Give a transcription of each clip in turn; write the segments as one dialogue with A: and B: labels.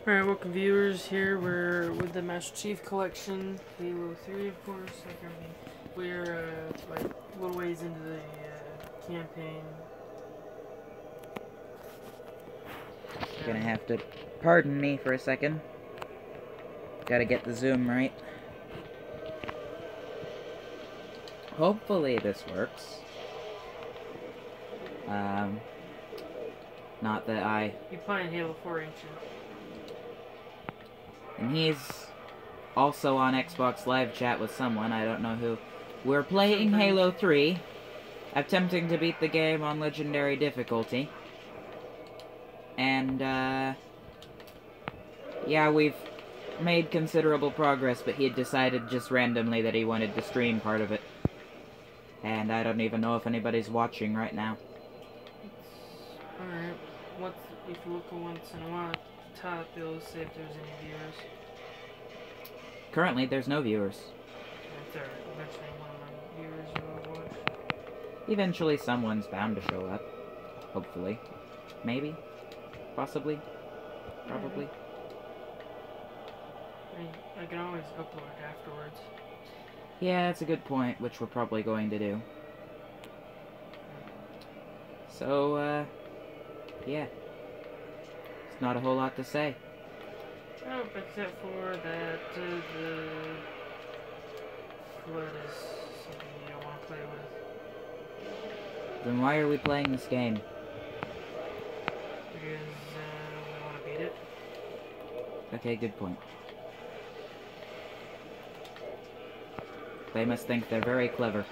A: Alright, welcome viewers. Here we're with the Master Chief Collection, Halo 3 of course, like everything. We're like a little ways into the campaign.
B: You're gonna have to pardon me for a second. Gotta get the zoom right. Hopefully this works. Not that I...
A: You're playing Halo 4, ain't you?
B: And he's also on Xbox Live Chat with someone, I don't know who. We're playing Halo 3, attempting to beat the game on Legendary difficulty. And, yeah, we've made considerable progress, but he had decided just randomly that he wanted to stream part of it. And I don't even know if anybody's watching right now.
A: Alright, if you look once in a while at the top, it'll say if there's any viewers.
B: Currently, there's no viewers.
A: That's alright, eventually one of my viewers will watch.
B: Eventually someone's bound to show up. Hopefully. Maybe? Possibly? Probably?
A: I can always upload afterwards.
B: Yeah, that's a good point, which we're probably going to do. So, yeah. There's not a whole lot to say.
A: Nope, except for that the flood is something you don't want to play with.
B: Then why are we playing this game?
A: Because we want to beat it.
B: Okay, good point. They must think they're very clever.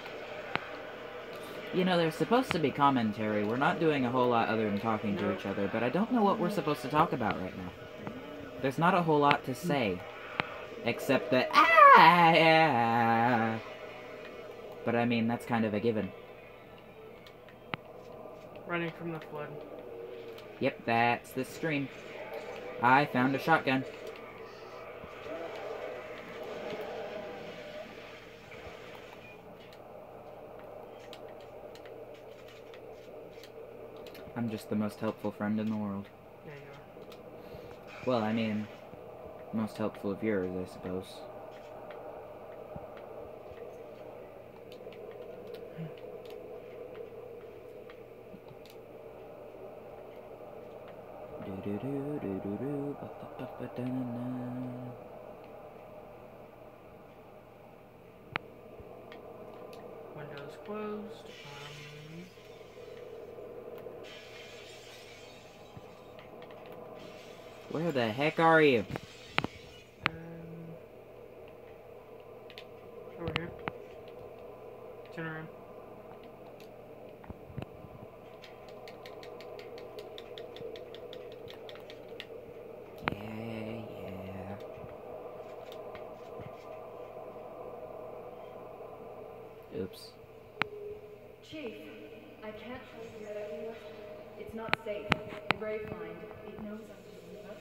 B: You know, there's supposed to be commentary. We're not doing a whole lot other than talking to each other, but I don't know what we're supposed to talk about right now. There's not a whole lot to say. Except that... But I mean, that's kind of a given.
A: Running from the flood.
B: Yep, that's the stream. I found a shotgun. I'm just the most helpful friend in the world.
A: Yeah, you are.
B: Well, I mean, most helpful of yours, I suppose.
A: Windows closed.
B: Where the heck are you?
A: Over here. Turn around.
B: Yeah. Oops.
C: Chief, I can't tell you where that was. It's not safe. The Grave Mind. It knows I'm doing it.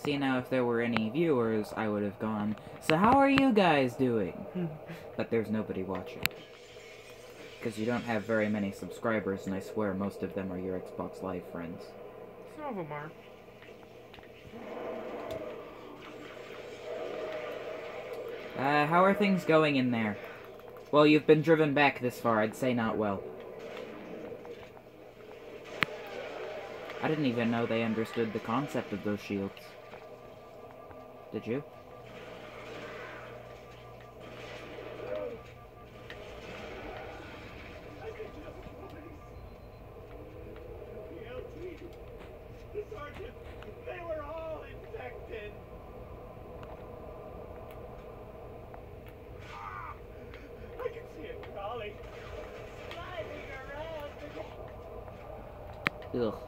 B: See, now if there were any viewers, I would have gone, so how are you guys doing? But there's nobody watching. Because you don't have very many subscribers, and I swear most of them are your Xbox Live friends.
A: Some of them are.
B: How are things going in there? Well, you've been driven back this far, I'd say not well. I didn't even know they understood the concept of those shields. Did you?
D: Sergeant, they were all infected. I can see it crawling, sliding around.
B: Ugh.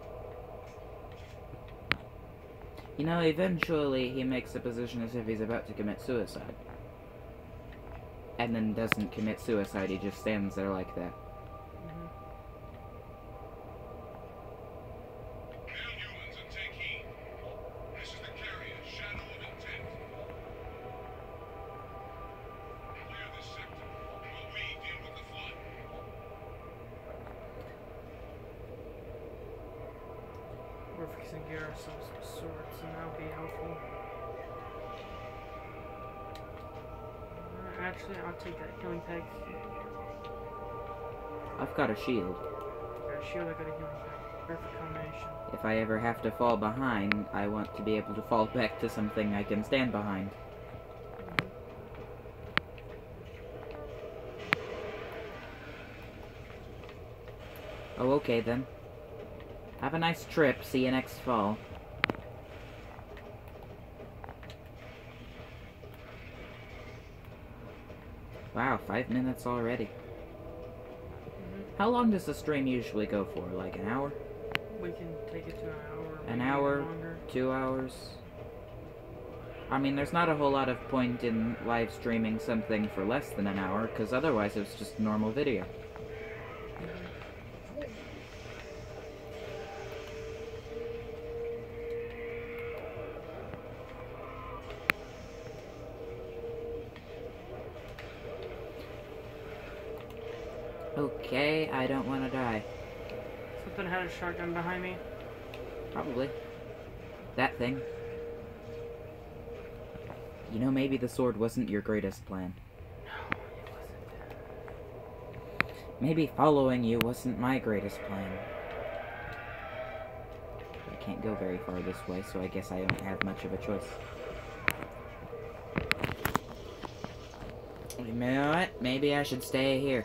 B: You know, eventually he makes a position as if he's about to commit suicide. And then doesn't commit suicide, he just stands there like that.
A: We're fixing to get ourselves some swords, and that'll be helpful. Actually, I'll take that healing pack.
B: I've got a shield.
A: Got a shield, I got a healing pack. Perfect combination.
B: If I ever have to fall behind, I want to be able to fall back to something I can stand behind. Oh, okay then. Have a nice trip. See you next fall. Wow, 5 minutes already. How long does the stream usually go for? Like an hour?
A: We can take it to an hour.
B: An
A: maybe
B: hour?
A: Longer.
B: 2 hours? I mean, there's not a whole lot of point in live streaming something for less than an hour, because otherwise it's just a normal video. Okay, I don't want to die.
A: Something had a shotgun behind me.
B: Probably. That thing. You know, maybe the sword wasn't your greatest plan.
A: No, it wasn't.
B: Maybe following you wasn't my greatest plan. I can't go very far this way, so I guess I don't have much of a choice. You know what? Maybe I should stay here.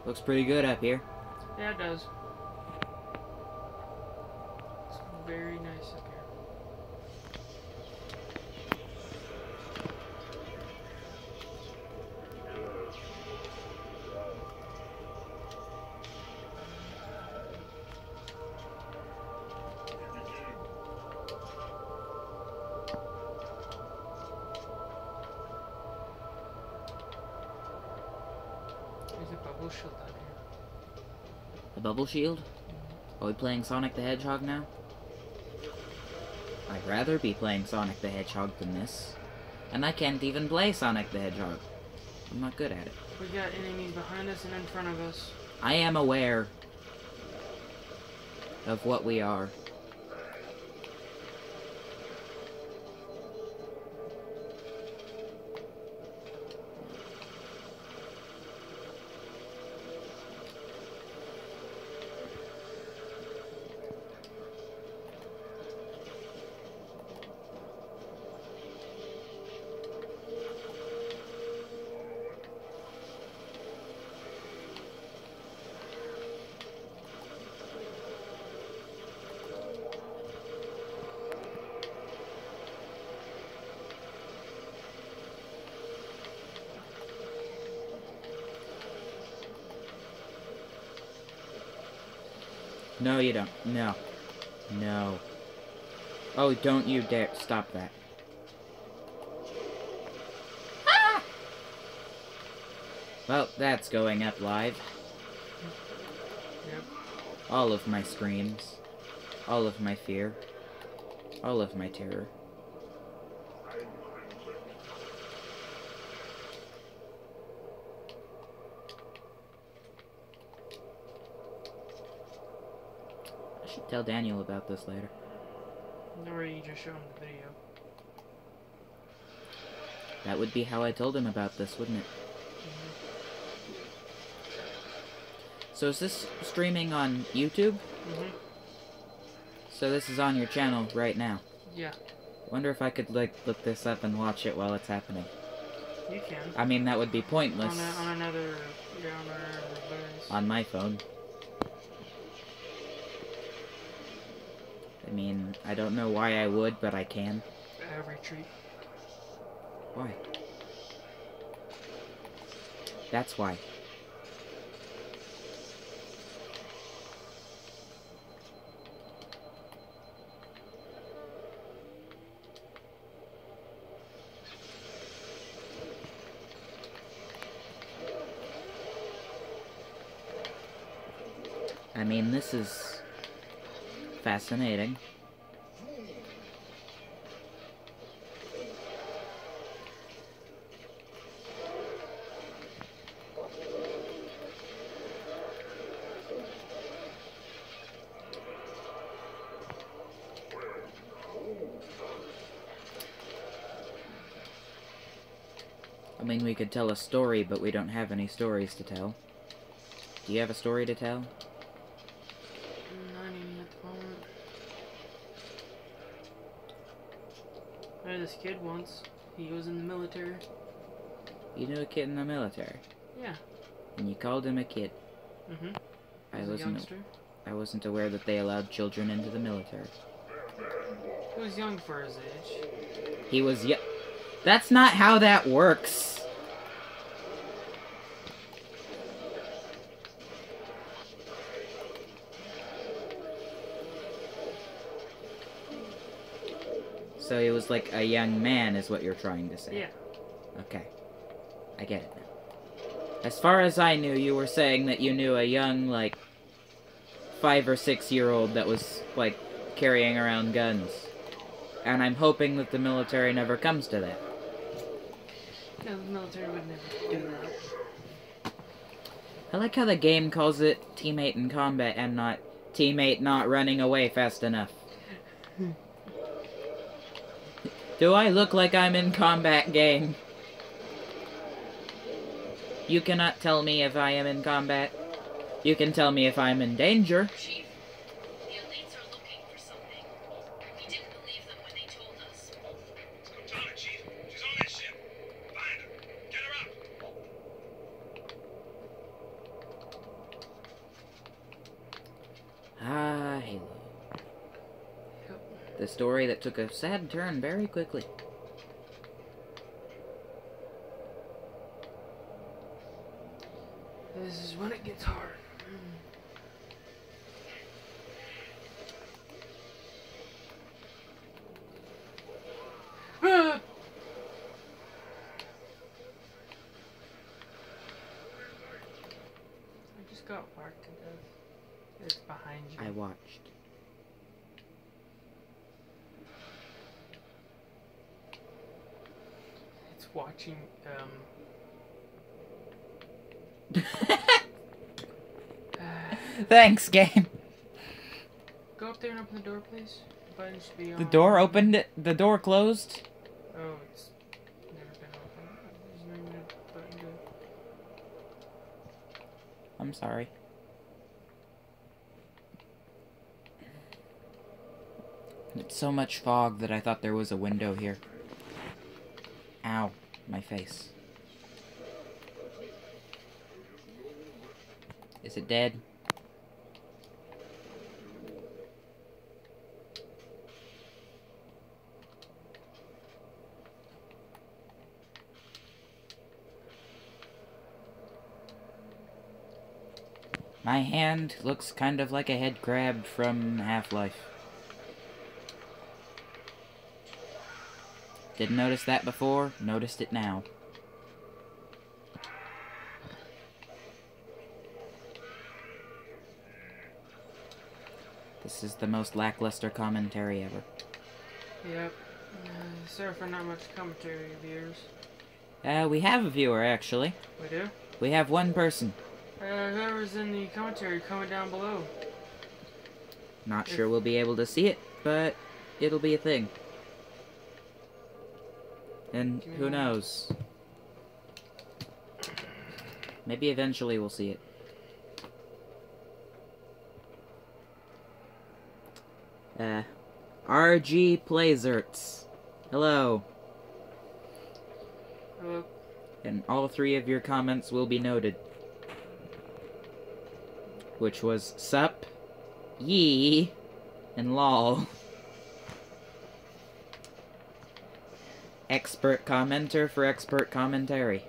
B: Looks pretty good up here.
A: Yeah, it does. It's very nice up here. There's a bubble shield out here.
B: A bubble shield? Are we playing Sonic the Hedgehog now? I'd rather be playing Sonic the Hedgehog than this. And I can't even play Sonic the Hedgehog. I'm not good at it.
A: We got enemies behind us and in front of us.
B: I am aware of what we are. No, you don't. No. No. Oh, don't you dare. Stop that. Ah! Well, that's going up live.
A: Yep.
B: All of my screams. All of my fear. All of my terror. I should tell Daniel about this later.
A: Or you just show him the video.
B: That would be how I told him about this, wouldn't it? So is this streaming on YouTube?
A: Mm-hmm.
B: So this is on your channel right now.
A: Yeah,
B: Wonder if I could, like, look this up and watch it while it's happening.
A: you can.
B: I mean, that would be pointless
A: On another, yeah, on our device.
B: on my phone. I mean, I don't know why I would, but I can.
A: Retreat.
B: Why? That's why. I mean, this is fascinating. mean, we could tell a story, but we don't have any stories to tell. Do you have a story to tell?
A: Not even at the moment. I had this kid once. He was in the military.
B: You knew a kid in the military,
A: Yeah.
B: and you called him a kid.
A: Mm-hmm.
B: I
A: He was a
B: wasn't.
A: youngster.
B: I wasn't aware that they allowed children into the military.
A: He was young for his age.
B: He was That's not how that works. So he was like a young man, is what you're trying to say.
A: Yeah.
B: Okay. I get it now. As far as I knew, you were saying that you knew a young, like, 5 or 6 year old that was, like, carrying around guns. And I'm hoping that the military never comes to that.
A: No, the military would never do that.
B: I like how the game calls it teammate in combat and not teammate not running away fast enough. Do I look like I'm in combat, game? You cannot tell me if I am in combat. You can tell me if I'm in danger.
E: Chief, the elites are looking for something. We didn't believe them when they told us.
D: Let's go tell her, Chief. She's on that ship. Find her. Get her up.
B: Ah, Halo.
A: Yep.
B: The story that took a sad turn very quickly.
A: This is when it gets hard. Ah! I just got whacked to death. It's behind you.
B: I watched.
A: It's watching,
B: Thanks, game.
A: Go up there and open the door, please. The button should be on.
B: The door opened, the door closed.
A: Oh, it's never been open. There's no even a button to...
B: I'm sorry. It's so much fog that I thought there was a window here. Ow, my face. Is it dead? My hand looks kind of like a head crab from Half-Life. Didn't notice that before, noticed it now. This is the most lackluster commentary ever.
A: Yep. Sorry for not much commentary, viewers.
B: We have a viewer, actually.
A: We do?
B: We have one person.
A: Whoever's in the commentary, comment down below.
B: Not sure we'll be able to see it, but it'll be a thing. And who knows? Maybe eventually we'll see it. RG Playzerts. Hello.
A: Hello.
B: And all 3 of your comments will be noted. Which was sup, ye, and lol. Expert commenter for expert commentary.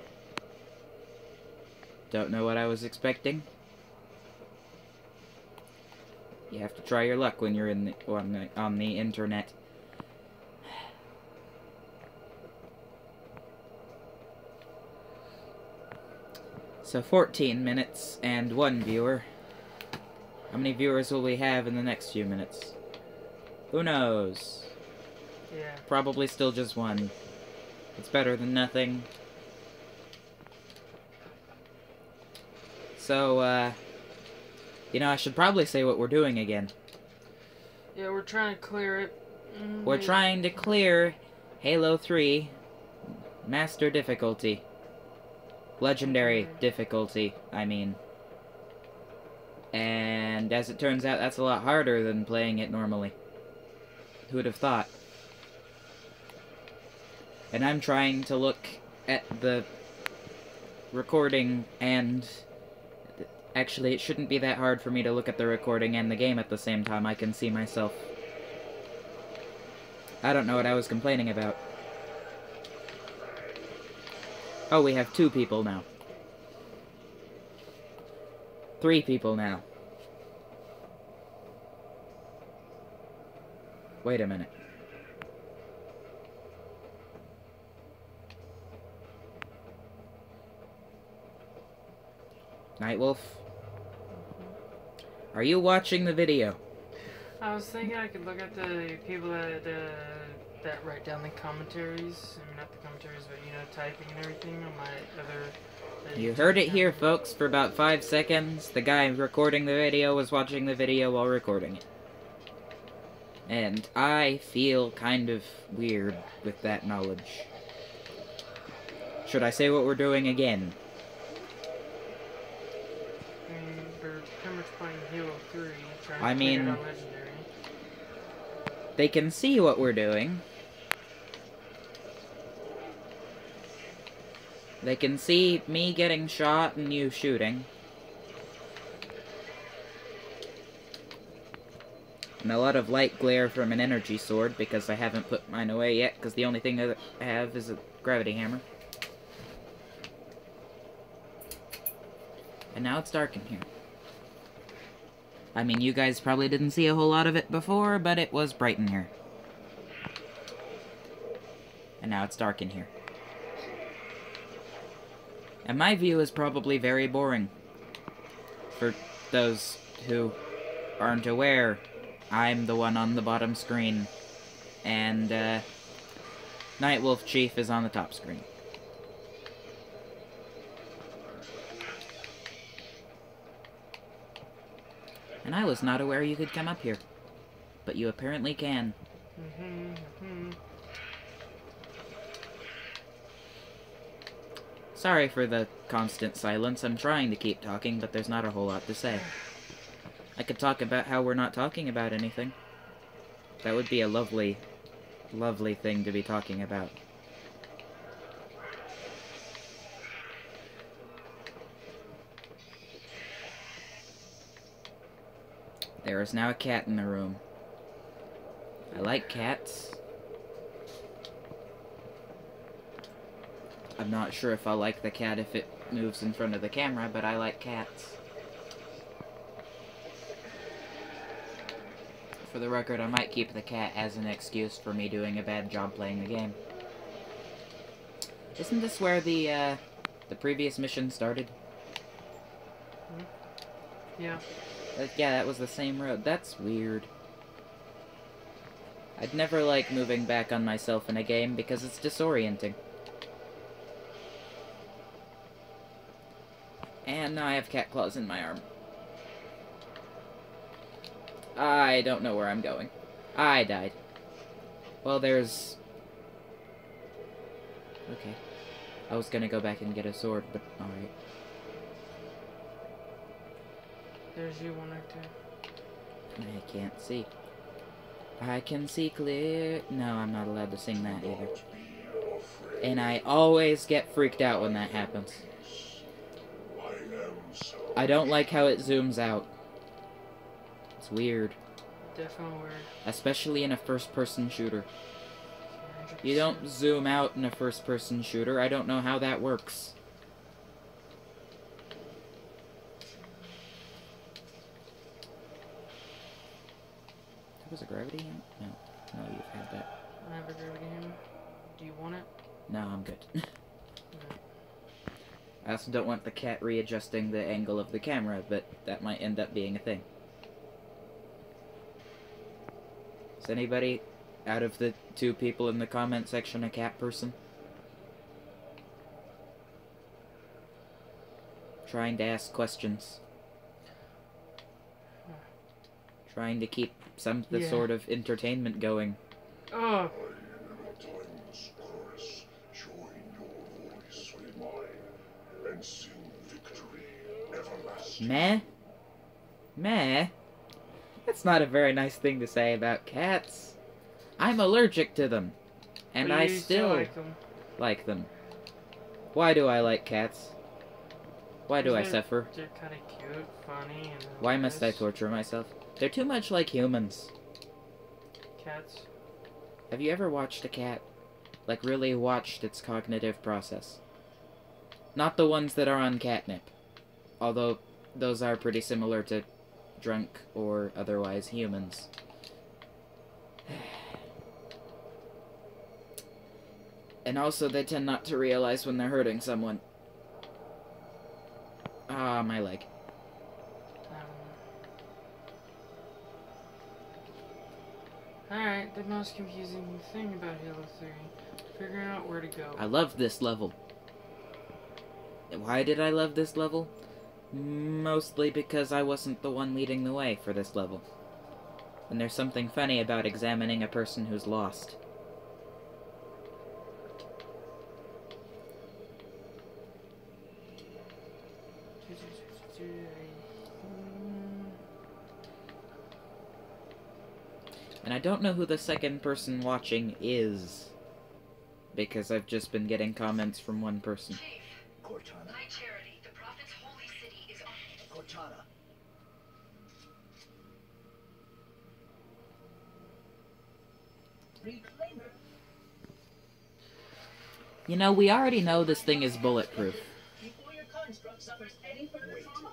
B: Don't know what I was expecting. You have to try your luck when you're in on the internet. So 14 minutes and 1 viewer. How many viewers will we have in the next few minutes? Who knows?
A: Yeah.
B: Probably still just 1. It's better than nothing. So, you know, I should probably say what we're doing again.
A: Yeah, we're trying to clear it.
B: We're trying to clear Halo 3 Master Difficulty. Legendary difficulty, I mean. And as it turns out, that's a lot harder than playing it normally. Who would have thought? And I'm trying to look at the recording and... Actually, it shouldn't be that hard for me to look at the recording and the game at the same time. I can see myself. I don't know what I was complaining about. Oh, we have 2 people now. 3 people now. Wait a minute. Nightwolf? Are you watching the video?
A: I was thinking I could look at the people that write down the commentaries. I mean, not the commentaries, but you know, typing and everything on my other.
B: You heard it here, folks, for about 5 seconds. The guy recording the video was watching the video while recording it. And I feel kind of weird with that knowledge. Should I say what we're doing again?
A: I mean, we're pretty much playing Halo 3, trying
B: I
A: to
B: mean,
A: clear it on Legendary.
B: They can see what we're doing. They can see me getting shot and you shooting. And a lot of light glare from an energy sword, because I haven't put mine away yet, because the only thing that I have is a gravity hammer. And now it's dark in here. I mean, you guys probably didn't see a whole lot of it before, but it was bright in here. And now it's dark in here. And my view is probably very boring. For those who aren't aware, I'm the one on the bottom screen. And, Nightwolf Chief is on the top screen. And I was not aware you could come up here. But you apparently can. Sorry for the constant silence. I'm trying to keep talking, but there's not a whole lot to say. I could talk about how we're not talking about anything. That would be a lovely, lovely thing to be talking about. There is now a cat in the room. I like cats. I'm not sure if I'll like the cat if it moves in front of the camera, but I like cats. For the record, I might keep the cat as an excuse for me doing a bad job playing the game. Isn't this where the previous mission started?
A: Yeah.
B: Yeah, that was the same road. That's weird. I'd never like moving back on myself in a game because it's disorienting. And now I have cat claws in my arm. I don't know where I'm going. I died. Well, there's... Okay. I was gonna go back and get a sword, but alright.
A: There's you one right there.
B: I can't see. I can see clear... No, I'm not allowed to sing that either. And I always get freaked out when that happens. I don't like how it zooms out. It's weird.
A: Definitely weird.
B: Especially in a first-person shooter. You don't zoom out in a first-person shooter. I don't know how that works. That was a gravity hammer? No. No, you've had that.
A: I have a gravity hammer. Do you want it?
B: No, I'm good.
A: Okay.
B: I also don't want the cat readjusting the angle of the camera, but that might end up being a thing. Is anybody out of the 2 people in the comment section a cat person? Trying to ask questions. Trying to keep some sort of entertainment going.
A: Oh!
F: and soon victory everlasting.
B: Meh? Meh? That's not a very nice thing to say about cats. I'm allergic to them. And
A: But
B: I
A: you
B: still like them. Why do I like cats? Why do I suffer?
A: They're kind of cute, funny, and
B: Why must I torture myself? They're too much like humans.
A: Cats.
B: Have you ever watched a cat? Like, really watched its cognitive process? Not the ones that are on catnip. Although, those are pretty similar to drunk or otherwise humans. And also, they tend not to realize when they're hurting someone. Ah, my leg.
A: Alright, the most confusing thing about Halo 3. Figuring out where to go.
B: I love this level. Why did I love this level? Mostly because I wasn't the one leading the way for this level. And there's something funny about examining a person who's lost. And I don't know who the second person watching is, because I've just been getting comments from one person.
E: Chief,
F: Cortana.
E: my charity, the Prophet's holy city, is on.
F: Cortana. Reclaimer.
B: You know, we already know this thing is bulletproof.
F: Before your construct suffers any further trauma.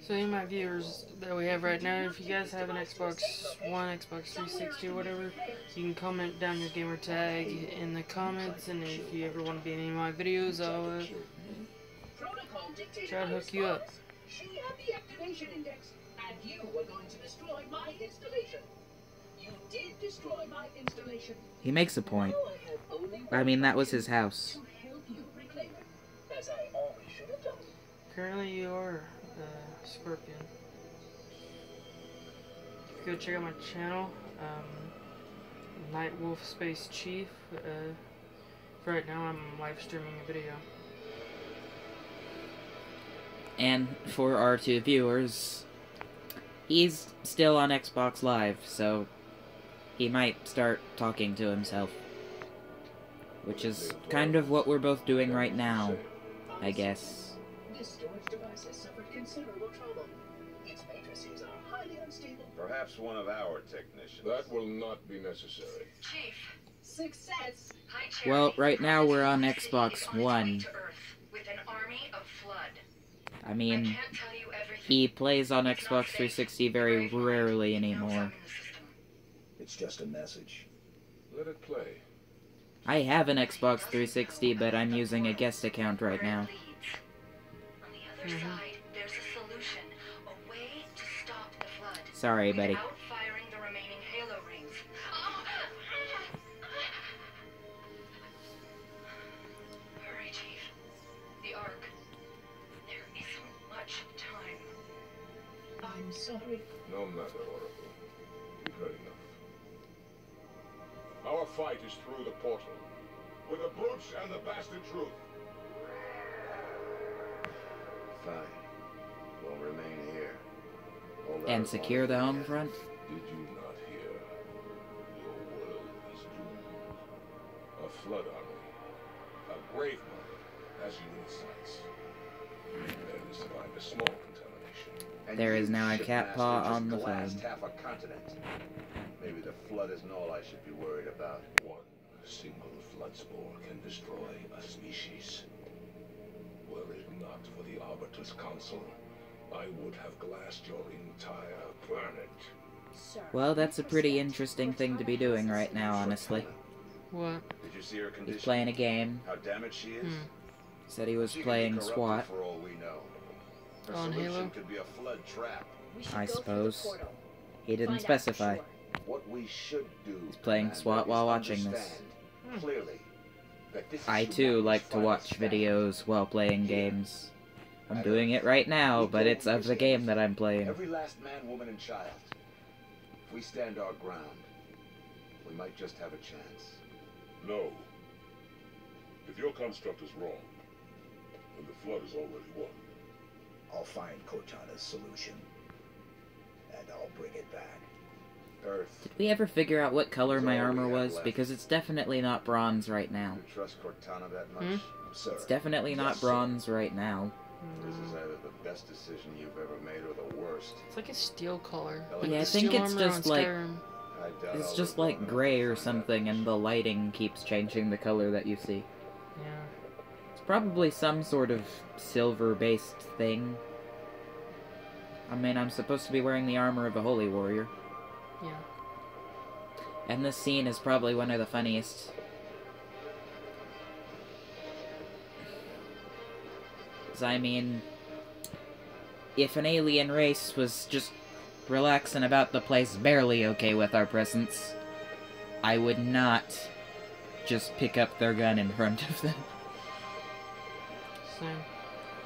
A: So, you my viewers that we have right now, if you guys have an Xbox One, Xbox 360, or whatever, you can comment down your gamer tag in the comments, and if you ever want to be in any of my videos, I'll try to hook you up.
F: She had the activation index, and you were going to destroy my installation. You did destroy my installation.
B: He makes a point. I mean, that was his house.
F: To help you reclaim it, as I always should have done.
A: Currently, you are Scorpion. Go check out my channel, Nightwolf Space Chief. For right now, I'm live streaming a video.
B: And for our two viewers, he's still on Xbox Live, so he might start talking to himself. Which is kind of what we're both doing right now, I guess.
F: This storage device has suffered considerable trouble. Its matrices are highly unstable.
G: Perhaps one of our technicians.
H: That will not be necessary.
E: Chief,
F: Success!
E: hi charity.
B: Well, right now we're on
E: the Prophet's holy
B: Xbox
E: city is
B: One.
E: on its way to Earth with an army of flood.
B: I
E: I
B: mean,
E: can't tell you everything.
B: he plays on
E: It's
B: Xbox
E: not safe.
B: 360 very rarely
E: It knows
B: anymore.
E: I'm in the system.
F: It's just a message.
H: Let it play.
B: I have an Xbox 360, but I'm using a guest account right now.
E: On the other side, there's a solution, a way to stop the flood.
B: Sorry, buddy.
E: Without firing the remaining Halo rings. Hurry, Chief. The Ark. There isn't much time.
F: I'm sorry.
H: No matter, Oracle. You've heard enough. Our fight is through the portal. With the brutes and the bastard truth.
G: Fine. We'll remain here. Hold
B: And
G: out
B: secure the
G: long
B: home
G: as we
B: front?
H: Did you not hear? Your world is doomed. A flood army. A grave mother has you in sights. Barely survived a small contamination.
G: can.
B: There
G: And
B: is
G: you,
B: now a
G: shipmaster,
B: cat paw
G: just
B: on the
G: glassed
B: phone.
G: half a continent. Maybe the flood isn't all I should be worried about.
H: One single flood spore can destroy a species. Were it not for the Arbiter's Council, I would have glassed your entire planet.
B: Well, that's a pretty interesting thing to be doing right now, honestly.
A: What?
G: Did you see her condition?
B: He's playing a game.
G: How damaged she is?
B: Said he was
G: She could be
B: playing
G: corrupted
B: SWAT.
G: For all we know. Her
A: On
G: solution
A: Halo?
G: could be a flood trap.
B: I suppose. He didn't specify.
G: What we should do.
B: He's playing
G: Commander,
B: SWAT
G: is
B: while watching this.
G: understand Clearly, that this is
B: I too
G: humanity's
B: like to
G: final
B: watch
G: stand.
B: videos while playing
G: Here.
B: games. I'm doing it right now, but it's of the game that I'm playing.
G: Every last man, woman, and child. If we stand our ground, we might just have a chance.
H: No. If your construct is wrong, and the Flood has already won.
F: I'll find Cortana's solution. And I'll bring it back.
G: Earth.
B: Did we ever figure out what color
G: That's
B: my
G: all we
B: armor
G: have
B: was?
G: left.
B: Because it's definitely not bronze right now.
G: You trust Cortana that much?
A: Hmm?
G: Sir,
B: It's definitely not
G: Yes, sir.
B: bronze right now.
G: This is either the best decision you've ever made or the worst.
A: It's like a steel color.
G: Yeah,
A: Like
B: I
A: the
B: think
A: steel
B: it's
A: armor
B: just
A: on
B: like-
A: Skyrim.
G: I doubt
B: It's
G: I'll
B: just
G: live
B: like
G: long enough
B: gray
G: to
B: or
G: find out
B: something,
G: for
B: and the
G: sure.
B: lighting keeps changing the color that you see.
A: Yeah.
B: It's probably some sort of silver-based thing. I mean, I'm supposed to be wearing the armor of a holy warrior.
A: Yeah.
B: And this scene is probably one of the funniest. 'Cause, I mean, if an alien race was just relaxing about the place barely okay with our presence, I would not just pick up their gun in front of them.
A: Same.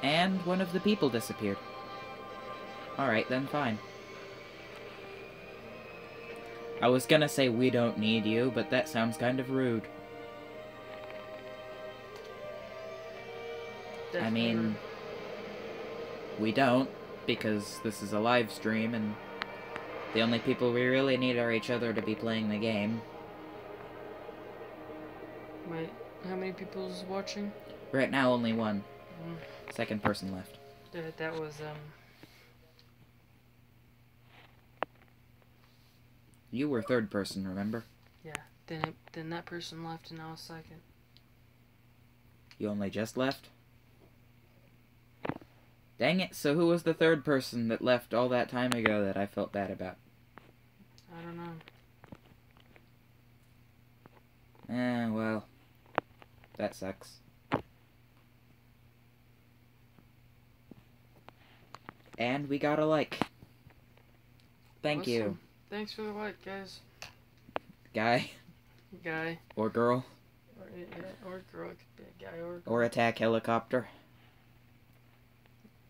B: And one of the people disappeared. Alright, then fine. I was gonna say we don't need you, but that sounds kind of rude. I mean, we don't, because this is a live stream, and the only people we really need are each other to be playing the game.
A: Wait, how many people's watching?
B: Right now, only one.
A: Mm.
B: Second person left.
A: That was,
B: You were third person, remember?
A: yeah. Then that person left and I was second.
B: You only just left? Dang it, so who was the third person that left all that time ago that I felt bad about?
A: I don't know.
B: Well, that sucks. And we got a like. Thank you,
A: Awesome. Thanks for the like, guys.
B: guy
A: Guy.
B: or girl
A: Or girl. It could be a guy or a girl.
B: or attack helicopter.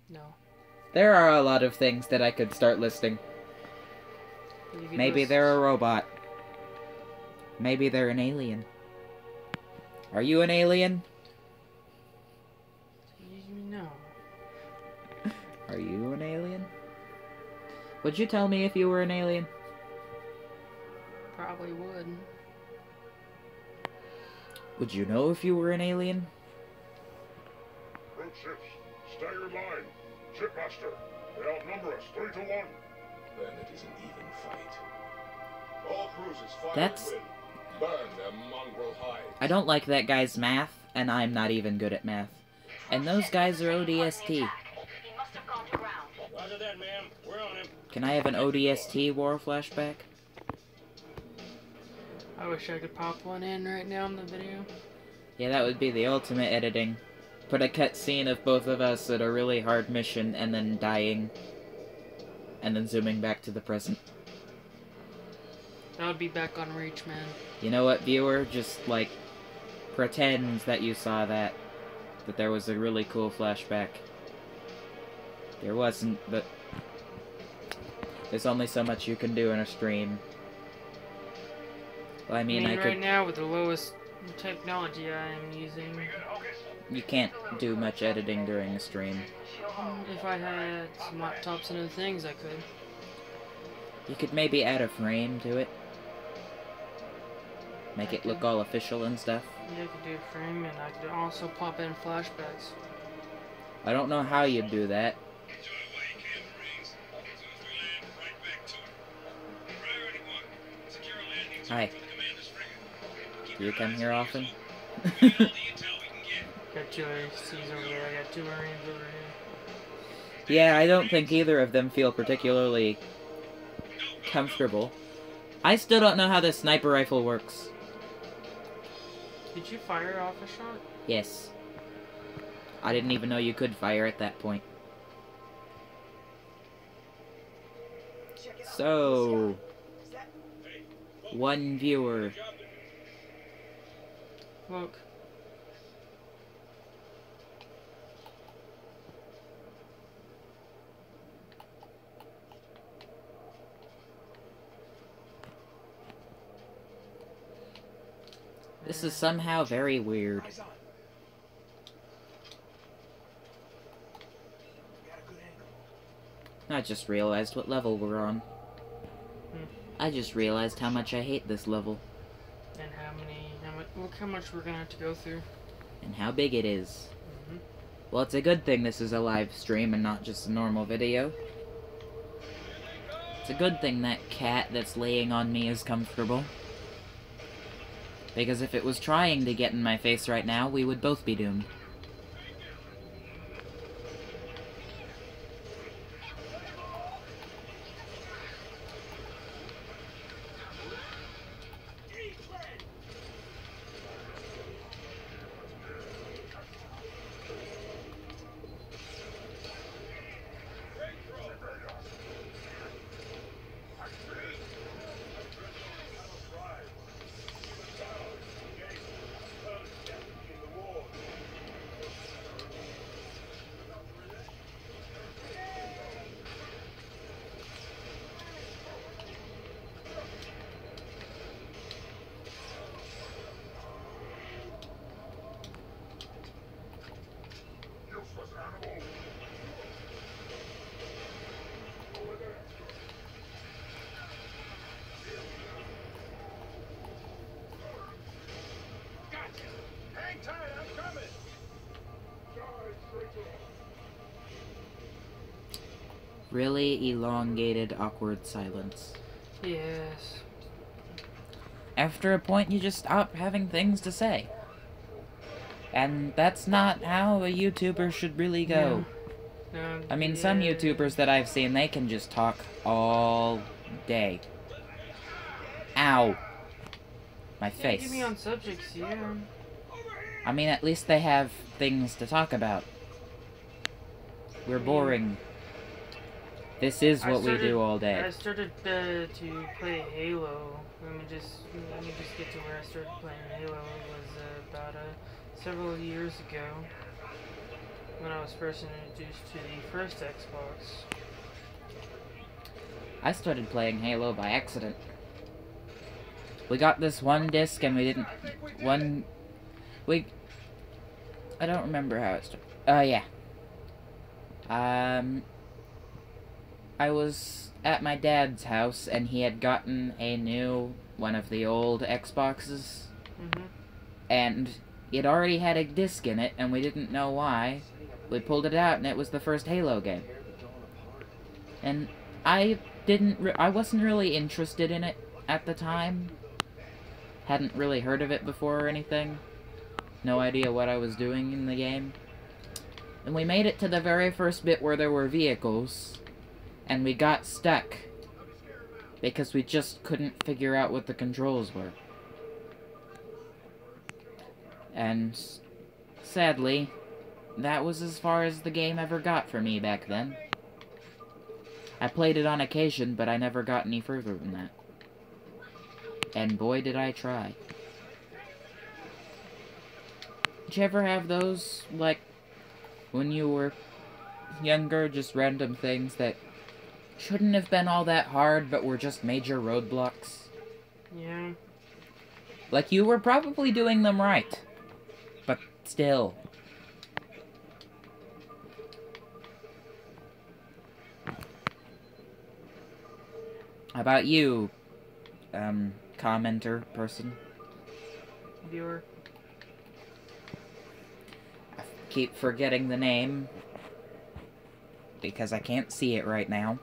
A: No.
B: There are a lot of things that I could start listing.
A: You could
B: Maybe
A: list-
B: they're a robot. Maybe they're an alien. Are you an alien?
A: No.
B: Are you an alien? Would you tell me if you were an alien?
A: Probably would.
B: Would you know if you were an alien?
H: Rogue ships, staggered line. Shipmaster, they outnumber us 3-1.
G: Then it is an even fight. All cruisers fire
B: That's-
G: and win. Burn their mongrel hide.
B: I don't like that guy's math, and I'm not even good at math. And those guys are ODST.
E: He must have gone to ground.
D: Roger that, ma'am. We're on him.
B: Can I have an ODST war flashback?
A: I wish I could pop one in right now in the video.
B: Yeah, that would be the ultimate editing. Put a cutscene of both of us at a really hard mission and then dying. And then zooming back to the present.
A: That would be back on Reach, man.
B: You know what, viewer? Just, like, pretend that you saw that. That there was a really cool flashback. There wasn't, but there's only so much you can do in a stream. Well, I mean, I
A: right
B: could...
A: now with the lowest technology I am using,
B: You can't do much editing during a stream.
A: if I had some laptops and other things, I could.
B: You could maybe add a frame to it. Make it look all official and stuff.
A: Yeah, I could do a frame, and I could also pop in flashbacks.
B: I don't know how you'd do that.
H: Enjoy while you can, Marines. As soon as we land, right back to it. Priority 1, secure landings
B: Hi.
H: for the commander's frigate. Keep
B: Do you
H: your
B: come
H: eyes
B: here
H: peeled.
B: often?
H: Get all the intel we can get.
A: Got 2 ACs over there, I got 2 Marines over here.
B: Yeah, I don't think either of them feel particularly comfortable. I still don't know how this sniper rifle works.
A: Did you fire off a shot?
B: Yes. I didn't even know you could fire at that point. So, one viewer.
A: Look.
B: This is somehow very weird. I just realized what level we're on. I just realized how much I hate this level.
A: And how much we're gonna have to go through.
B: And how big it is.
A: Mhm.
B: Well, it's a good thing this is a live stream and not just a normal video. It's a good thing that cat that's laying on me is comfortable. Because if it was trying to get in my face right now, we would both be doomed.
H: Hang tight, I'm coming!
B: Really elongated, awkward silence.
A: Yes.
B: After a point, you just stop having things to say. And that's not how a YouTuber should really go.
A: No,
B: I mean, some
A: yeah.
B: YouTubers that I've seen, they can just talk all day. Ow. My
A: Yeah,
B: face.
A: get me on subjects, yeah.
B: I mean, at least they have things to talk about. We're boring. This is what we do all
A: I
B: day.
A: started to play Halo. Let me just get to where I started playing Halo. It was about several years ago when I was first introduced to the first Xbox.
B: I started playing Halo by accident. We got this one disc and we didn't... I don't remember how it started. Yeah. I was at my dad's house and he had gotten a new one of the old Xboxes. And it already had a disc in it and we didn't know why. We pulled it out and it was the first Halo game. And I wasn't really interested in it at the time. Hadn't really heard of it before or anything. No idea what I was doing in the game. And we made it to the very first bit where there were vehicles. And we got stuck. Because we just couldn't figure out what the controls were. And sadly, that was as far as the game ever got for me back then. I played it on occasion, but I never got any further than that. And boy did I try. Did you ever have those, like, when you were younger, just random things that shouldn't have been all that hard, but were just major roadblocks?
A: Yeah.
B: Like, you were probably doing them right. But still. How about you, commenter person?
A: Viewer.
B: I keep forgetting the name. Because I can't see it right now.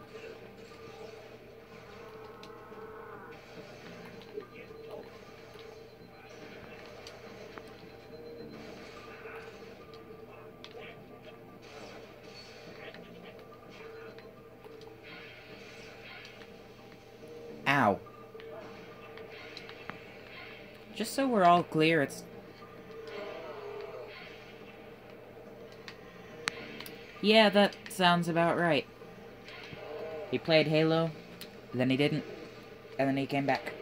B: Ow. Just so we're all clear, it's... Yeah, that sounds about right. He played Halo, then he didn't, and then he came back.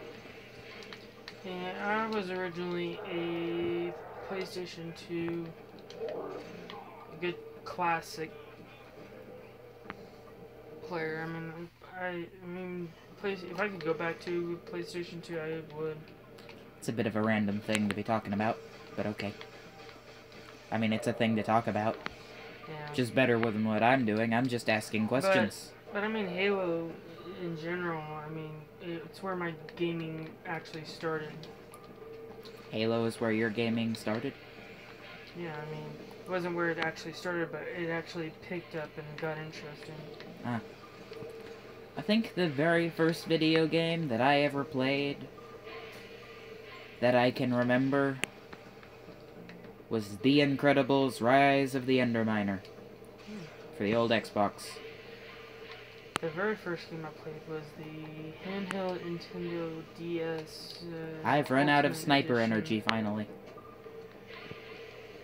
A: Yeah, I was originally a PlayStation 2 good classic player. I mean, if I could go back to PlayStation 2, I would.
B: It's a bit of a random thing to be talking about, but okay. I mean, it's a thing to talk about.
A: Yeah.
B: Just better than what I'm doing. I'm just asking questions.
A: But I mean, Halo in general, I mean, it's where my gaming actually started.
B: Halo is where your gaming started?
A: Yeah, I mean, it wasn't where it actually started, but it actually picked up and got interesting.
B: Ah. I think the very first video game that I ever played that I can remember was The Incredibles: Rise of the Underminer for the old Xbox.
A: The very first game I played was the handheld Nintendo DS.
B: I've run out of
A: Ultimate
B: sniper
A: Edition.
B: energy finally.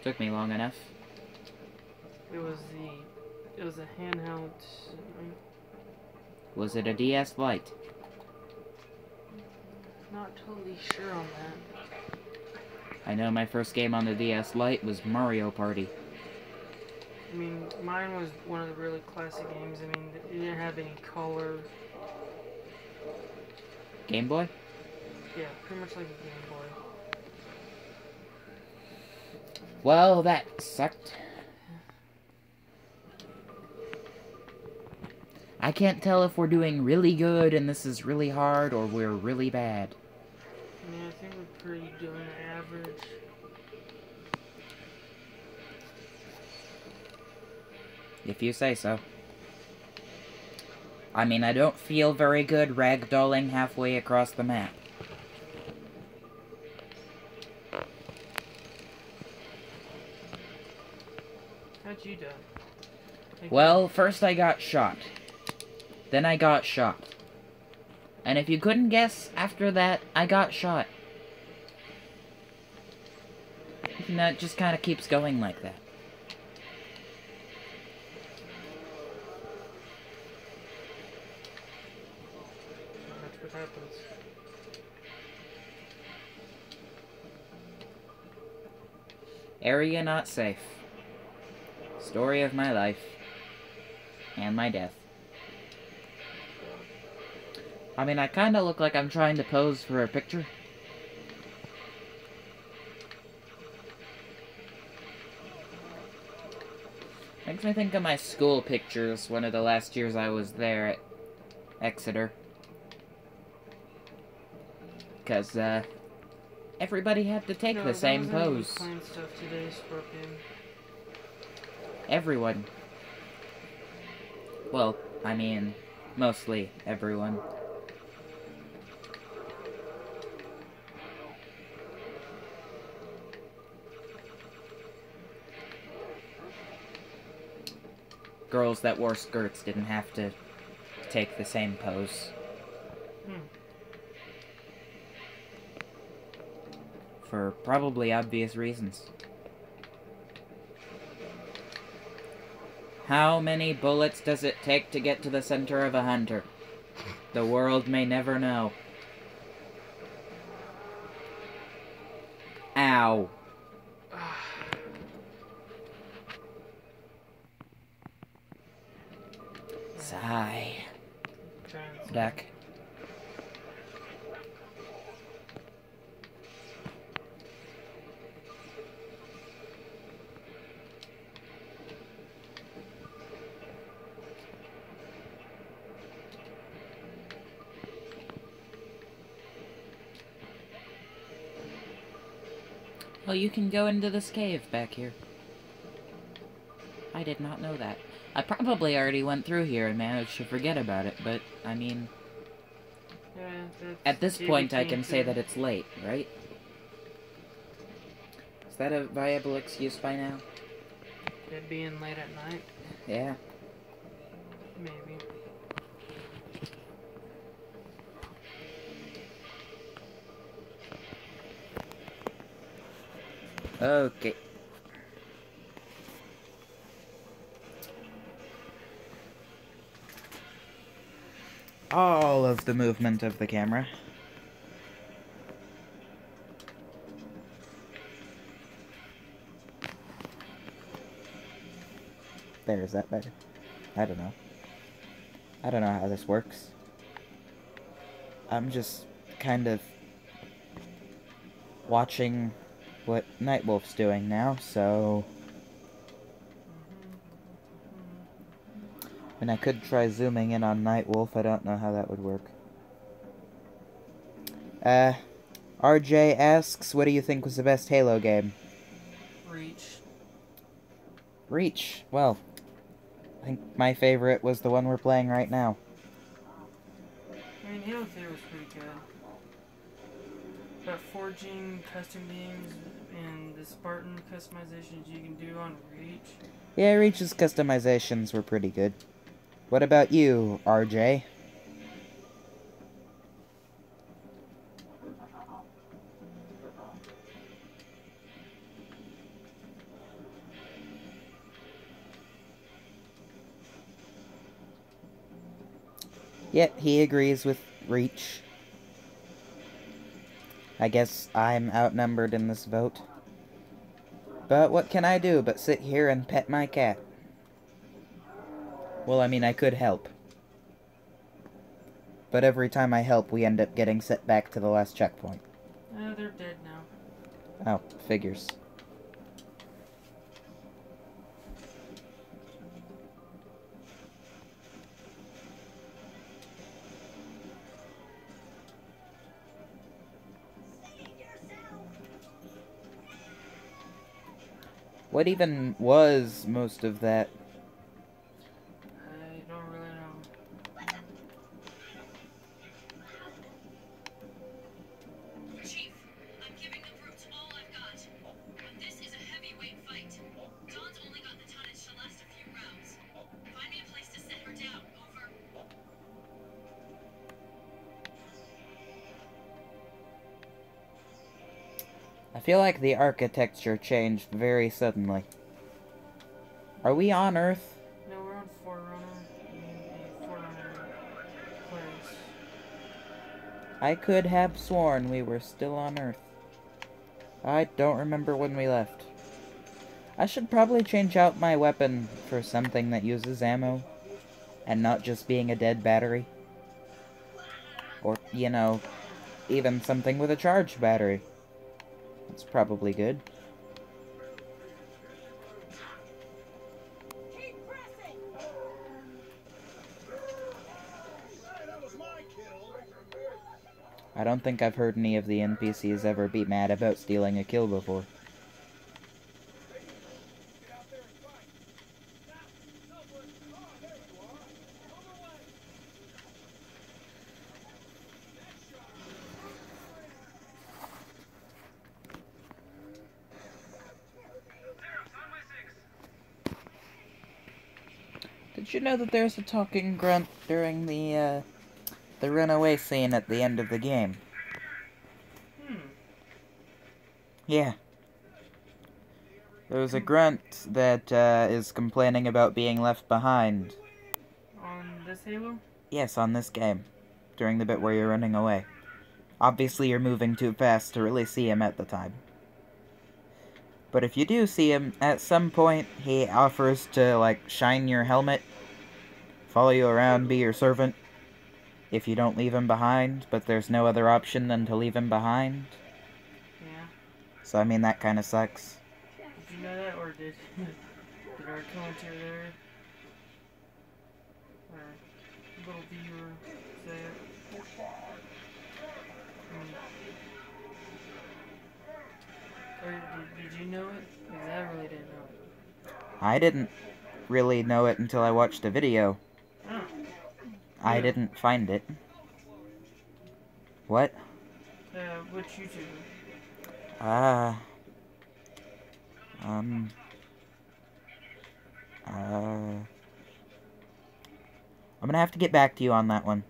B: Took me long enough.
A: It was a handheld.
B: Was it a DS Lite?
A: Not totally sure on that.
B: I know my first game on the DS Lite was Mario Party.
A: I mean, mine was one of the really classic games. I mean, it didn't have any color.
B: Game Boy?
A: Yeah, pretty much like a Game Boy.
B: Well, that sucked. I can't tell if we're doing really good and this is really hard or we're really bad.
A: I mean, I think we're pretty doing average.
B: If you say so. I mean, I don't feel very good ragdolling halfway across the map.
A: How'd you do?
B: Well, first I got shot. Then I got shot. And if you couldn't guess, after that, I got shot. And that just kind of keeps going like that.
A: That's what happens.
B: Area not safe. Story of my life. And my death. I mean, I kinda look like I'm trying to pose for a picture. Makes me think of my school pictures one of the last years I was there at Exeter. Because, everybody had to take the same pose.
A: Playing stuff today, Scorpion.
B: Everyone. Well, I mean, mostly everyone. Girls that wore skirts didn't have to take the same pose. For probably obvious reasons. How many bullets does it take to get to the center of a hunter? The world may never know. Ow. Sigh. Duck. Well, you can go into this cave back here. I did not know that. I probably already went through here and managed to forget about it, but, I mean...
A: Yeah,
B: at this point, I can say that it's late, right? Is that a viable excuse by now?
A: It being late at night?
B: Yeah.
A: Maybe.
B: Okay. All of the movement of the camera. There, is that better? I don't know. I don't know how this works. I'm just kind of watching what Nightwolf's doing now, so... I mean, I could try zooming in on Nightwolf. I don't know how that would work. RJ asks, what do you think was the best Halo game?
A: Reach.
B: Reach. Well, I think my favorite was the one we're playing right now.
A: I mean, Halo 3 was pretty good. But forging custom games and the Spartan customizations you can do on Reach.
B: Yeah, Reach's customizations were pretty good. What about you, RJ? Yep, he agrees with Reach. I guess I'm outnumbered in this vote. But what can I do but sit here and pet my cat? Well, I mean, I could help. But every time I help, we end up getting set back to the last checkpoint.
A: They're dead now.
B: Oh, figures. What even was most of that?
A: I don't really know.
E: Chief, I'm giving the brutes all I've got. But this is a heavyweight fight. Dawn's only got the tonnage to last a few rounds. Find me a place to set her down. Over.
B: I feel like the architecture changed very suddenly. Are we on Earth?
A: No, we're on Forerunner. The Forerunner place.
B: I could have sworn we were still on Earth. I don't remember when we left. I should probably change out my weapon for something that uses ammo, and not just being a dead battery. Or, you know, even something with a charged battery. That's probably good.
F: Keep pressing! That was my kill.
B: I don't think I've heard any of the NPCs ever be mad about stealing a kill before.
F: Get out there and fight. Now, someone. Oh, there you are. Move away. Next shot.
B: Did you know that there's a talking grunt during the runaway scene at the end of the game? Yeah. There's a grunt that is complaining about being left behind.
A: On this Halo?
B: Yes, on this game. During the bit where you're running away. Obviously you're moving too fast to really see him at the time. But if you do see him, at some point he offers to, like, shine your helmet, follow you around, be your servant, if you don't leave him behind, but there's no other option than to leave him behind.
A: Yeah.
B: So, I mean, that kind of sucks.
A: Did you know that, or did our commentary there, or little viewer say it? Or did you know it? Because I really didn't know it.
B: I didn't really know it until I watched a video.
A: Oh.
B: I didn't find it. What?
A: Which YouTuber?
B: I'm gonna have to get back to you on that one.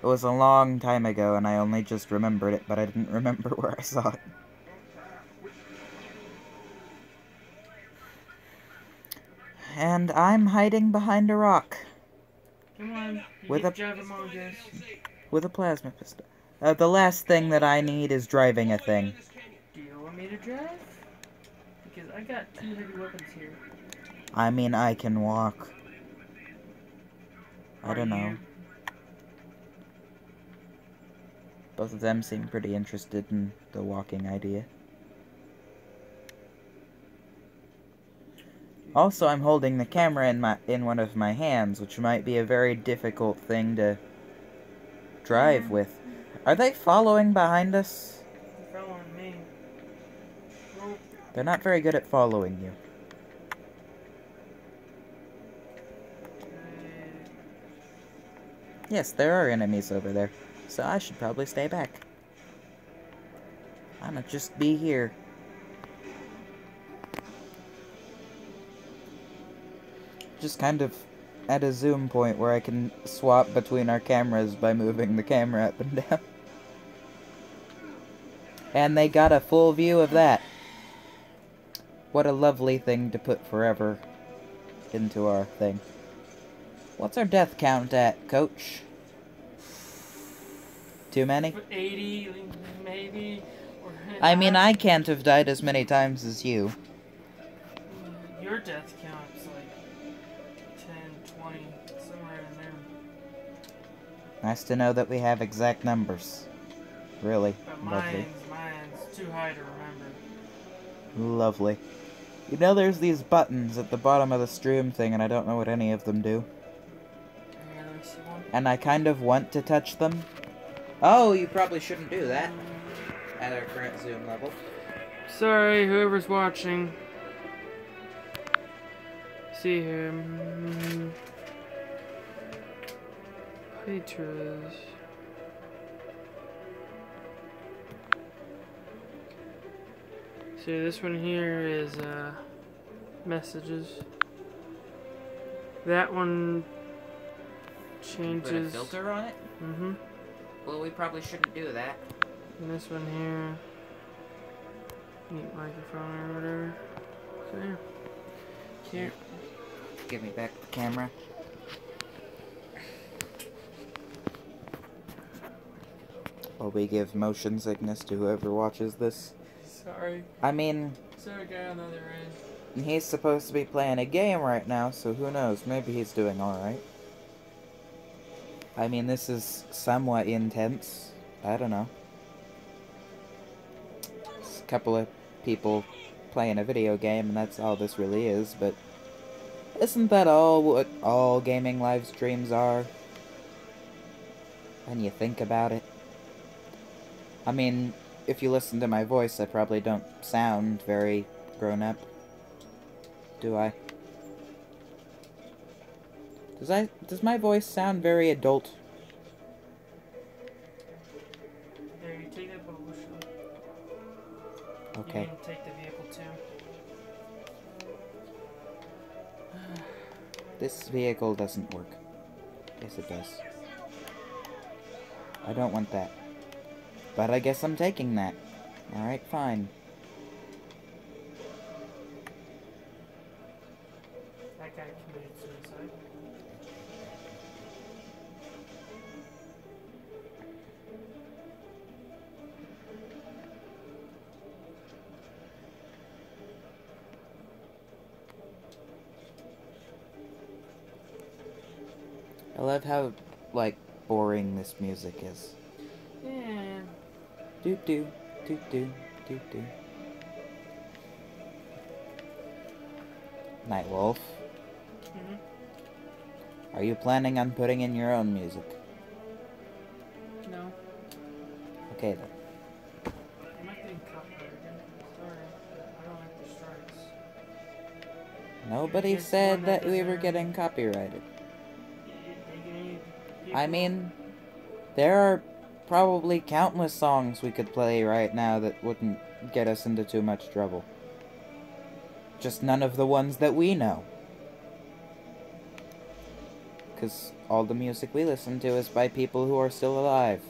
B: It was a long time ago, and I only just remembered it, but I didn't remember where I saw it. And I'm hiding behind a rock.
A: Come on,
B: With a-
A: drive Among Us.
B: With a plasma pistol. The last thing that I need is driving a thing.
A: Do you want me to drive? Because I got 2 heavy weapons here.
B: I mean, I can walk. I don't know.
A: You?
B: Both of them seem pretty interested in the walking idea. Also, I'm holding the camera in one of my hands, which might be a very difficult thing to drive with. Are they following behind us?
A: They're following me. Oh,
B: They're not very good at following you. Yes, there are enemies over there, so I should probably stay back. I'ma just be here. Just kind of at a zoom point where I can swap between our cameras by moving the camera up and down. And they got a full view of that. What a lovely thing to put forever into our thing. What's our death count at, Coach? Too many?
A: 80, maybe. Or
B: I mean, I can't have died as many times as you.
A: Your death count's like 10, 20, somewhere in there.
B: Nice to know that we have exact numbers. Really
A: But
B: lovely.
A: mine's too high to remember.
B: Lovely. You know there's these buttons at the bottom of the stream thing and I don't know what any of them do.
A: Yeah, let me see one.
B: And I kind of want to touch them. Oh, you probably shouldn't do that at our current zoom level.
A: Sorry, whoever's watching. See here. Patras. See, this one here is messages. That one changes.
B: Put a filter on it?
A: Mm-hmm.
B: Well, we probably shouldn't do that.
A: And this one here, mute microphone or whatever. So yeah. Here.
B: Give me back the camera. While we give motion sickness to whoever watches this.
A: Sorry.
B: I mean,
A: Sorry, guy on the other end.
B: he's supposed to be playing a game right now, so who knows? Maybe he's doing alright. I mean, this is somewhat intense. I don't know. It's a couple of people playing a video game, and that's all this really is, but isn't that all what all gaming live streams are? When you think about it. I mean, if you listen to my voice, I probably don't sound very grown up. Do I? Does my voice sound very adult?
A: There, you take that potion.
B: Okay.
A: You can take the vehicle too.
B: This vehicle doesn't work. Yes, it does. I don't want that. But I guess I'm taking that. Alright, fine.
A: That guy committed suicide.
B: I love how, like, boring this music is.
A: Yeah.
B: Doo doo, doo doo, doo doo. Nightwolf,
A: Mm-hmm.
B: are you planning on putting in your own music?
A: No.
B: Okay then.
A: I might be copyrighted again. Sorry. I don't like the strikes.
B: Nobody
A: Just
B: said
A: one
B: that
A: that
B: we were
A: deserves-
B: getting copyrighted.
A: They
B: I mean, there are probably countless songs we could play right now that wouldn't get us into too much trouble. Just none of the ones that we know. Because all the music we listen to is by people who are still alive.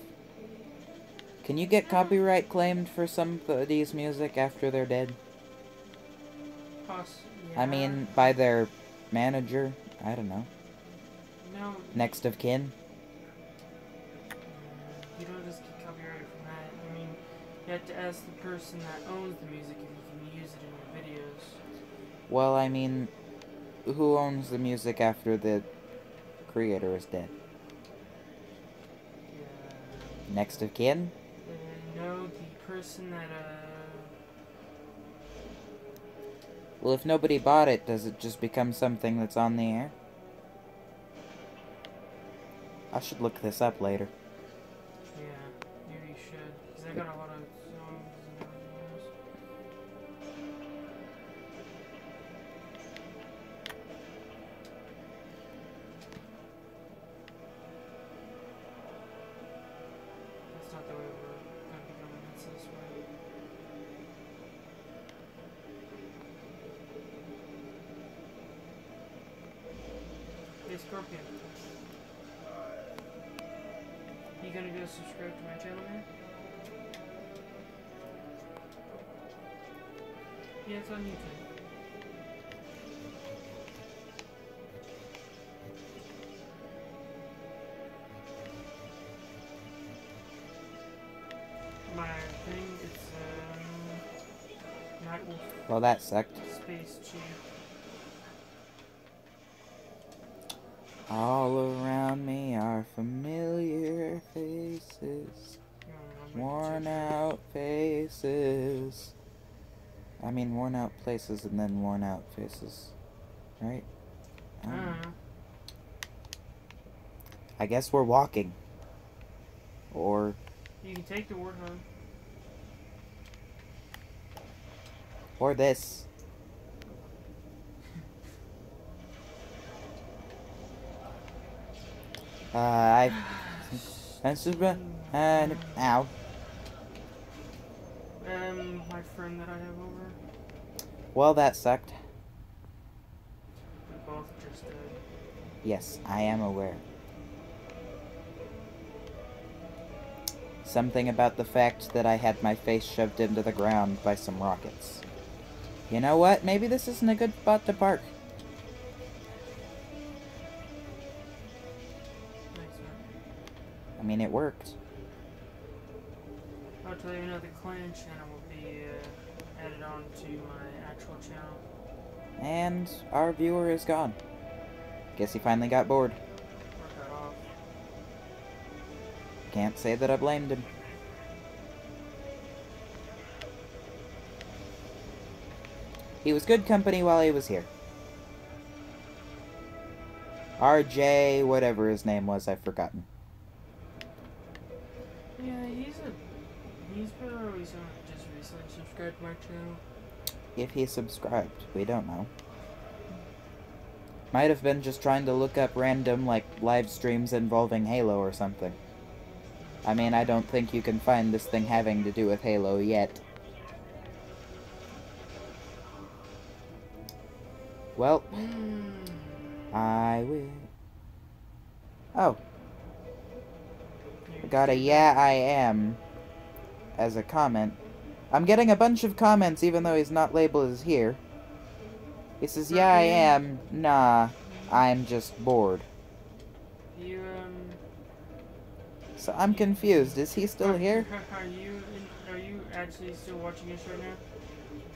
B: Can you get copyright claimed for somebody's music after they're dead?
A: yeah.
B: I mean, by their manager? I don't know.
A: No,
B: Next of kin?
A: you don't just get copyrighted from that. I mean, you have to ask the person that owns the music if you can use it in your videos.
B: Well, I mean, who owns the music after the creator is dead?
A: Yeah.
B: Next of kin?
A: No, the person that
B: Well, if nobody bought it, does it just become something that's on the air? I should look this up later.
A: Yeah, maybe you should. Because I got a lot of songs and everything else. That's not the way we're going to be going. It's this way. Hey, Scorpion. You gonna go subscribe to my channel, man? Yeah, it's on YouTube. My thing, it's Nightwolf
B: Well, that sucked.
A: Space Chief.
B: All around me are familiar faces, worn out faces. I mean, worn out places and then worn out faces, right?
A: I don't know.
B: I guess we're walking. Or,
A: You can take the Warthog.
B: or this. Ow.
A: My friend that I have over,
B: Well, that sucked.
A: we both just died.
B: Yes, I am aware. Something about the fact that I had my face shoved into the ground by some rockets. You know what? Maybe this isn't a good spot to park.
A: Thanks, man.
B: I mean, it worked.
A: I'll tell you another clan channel will be added on to my actual channel.
B: And our viewer is gone. Guess he finally got bored.
A: Or got off.
B: Can't say that I blamed him. He was good company while he was here. RJ, whatever his name was, I've forgotten.
A: Yeah, he's been always just recently subscribed to my channel.
B: If he subscribed, we don't know. Might have been just trying to look up random, like, live streams involving Halo or something. I mean, I don't think you can find this thing having to do with Halo yet. Well, I will. Oh. I got a yeah, I am as a comment. I'm getting a bunch of comments even though he's not labeled as here. He says, yeah, I am. Nah, I'm just bored.
A: You,
B: So I'm confused. Is he still here?
A: Are you actually still watching this right now?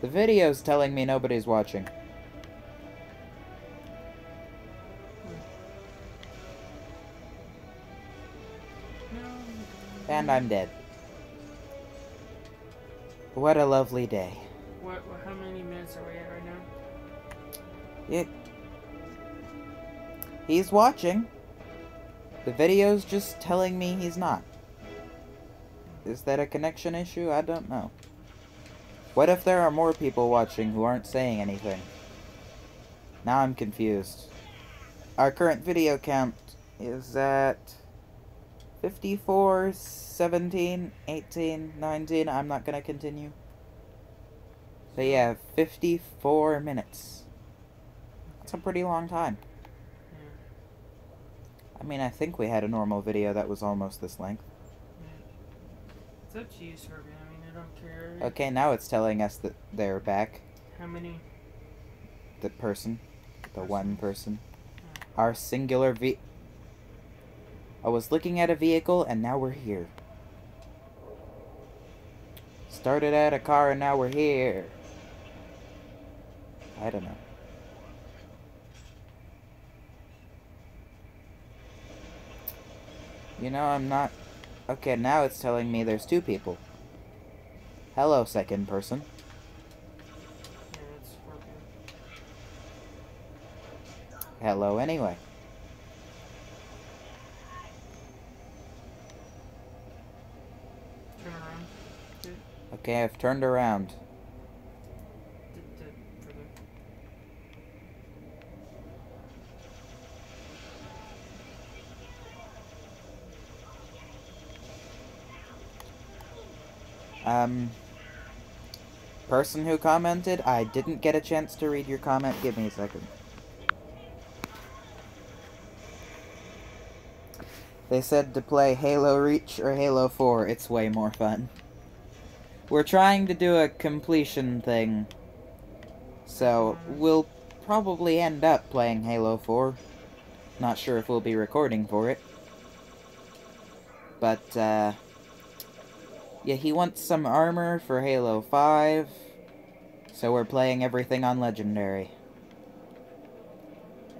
B: The video's telling me nobody's watching. And I'm dead. What a lovely day.
A: How many minutes are we at right now?
B: He's watching. The video's just telling me he's not. Is that a connection issue? I don't know. What if there are more people watching who aren't saying anything? Now I'm confused. Our current video count is at 54, 17, 18, 19. I'm not gonna continue. But yeah, 54 minutes. That's a pretty long time.
A: Yeah.
B: I mean, I think we had a normal video that was almost this length.
A: It's up to you, Scorpion. I mean, I don't care.
B: Okay, now it's telling us that they're back.
A: How many?
B: The person. The one person. Our singular I was looking at a vehicle and now we're here. Started at a car and now we're here. I don't know. You know, I'm not... Okay, now it's telling me there's two people. Hello, second person.
A: Yeah, it's Scorpion.
B: hello anyway.
A: Turn around. Okay.
B: Okay, I've turned around.
A: Further.
B: Person who commented, I didn't get a chance to read your comment. Give me a second. They said to play Halo Reach or Halo 4. It's way more fun. We're trying to do a completion thing, so we'll probably end up playing Halo 4. Not sure if we'll be recording for it. But, yeah, he wants some armor for Halo 5. So we're playing everything on Legendary.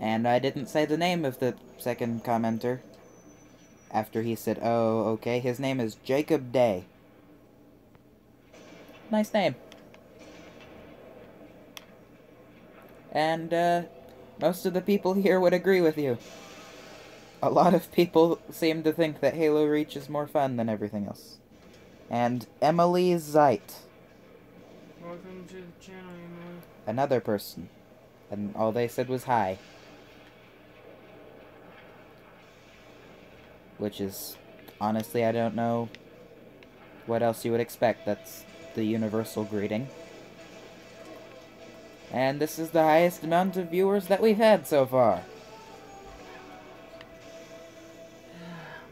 B: And I didn't say the name of the second commenter. After he said, oh, okay, his name is Jacob Day. Nice name. And, most of the people here would agree with you. A lot of people seem to think that Halo Reach is more fun than everything else. And Emily Zeit.
A: Welcome to the channel, Emily.
B: Another person. And all they said was hi. Which is, honestly, I don't know what else you would expect. That's the universal greeting. And this is the highest amount of viewers that we've had so far.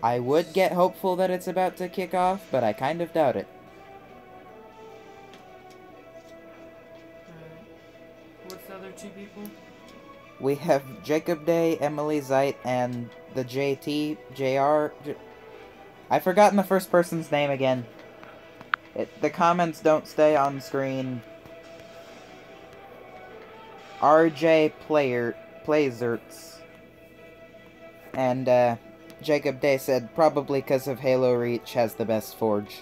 B: I would get hopeful that it's about to kick off, but I kind of doubt it.
A: What's the other two people?
B: We have Jacob Day, Emily Zeit, and the JR. I've forgotten the first person's name again. The comments don't stay on screen. RJ Playzerts. And, Jacob Day said probably because of Halo Reach has the best forge.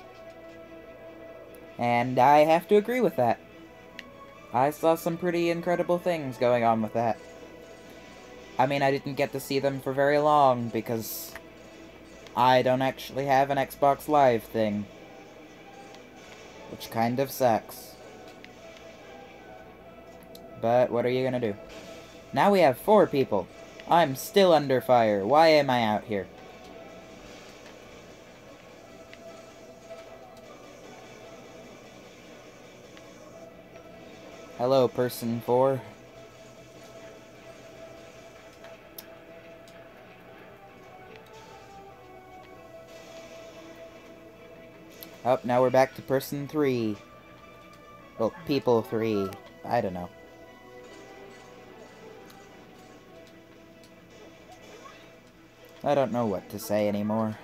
B: And I have to agree with that. I saw some pretty incredible things going on with that. I mean, I didn't get to see them for very long because I don't actually have an Xbox Live thing. Which kind of sucks. But what are you gonna do? Now we have 4 people. I'm still under fire. Why am I out here? Hello, person 4. Oh, now we're back to person 3. Well, people 3. I don't know. I don't know what to say anymore.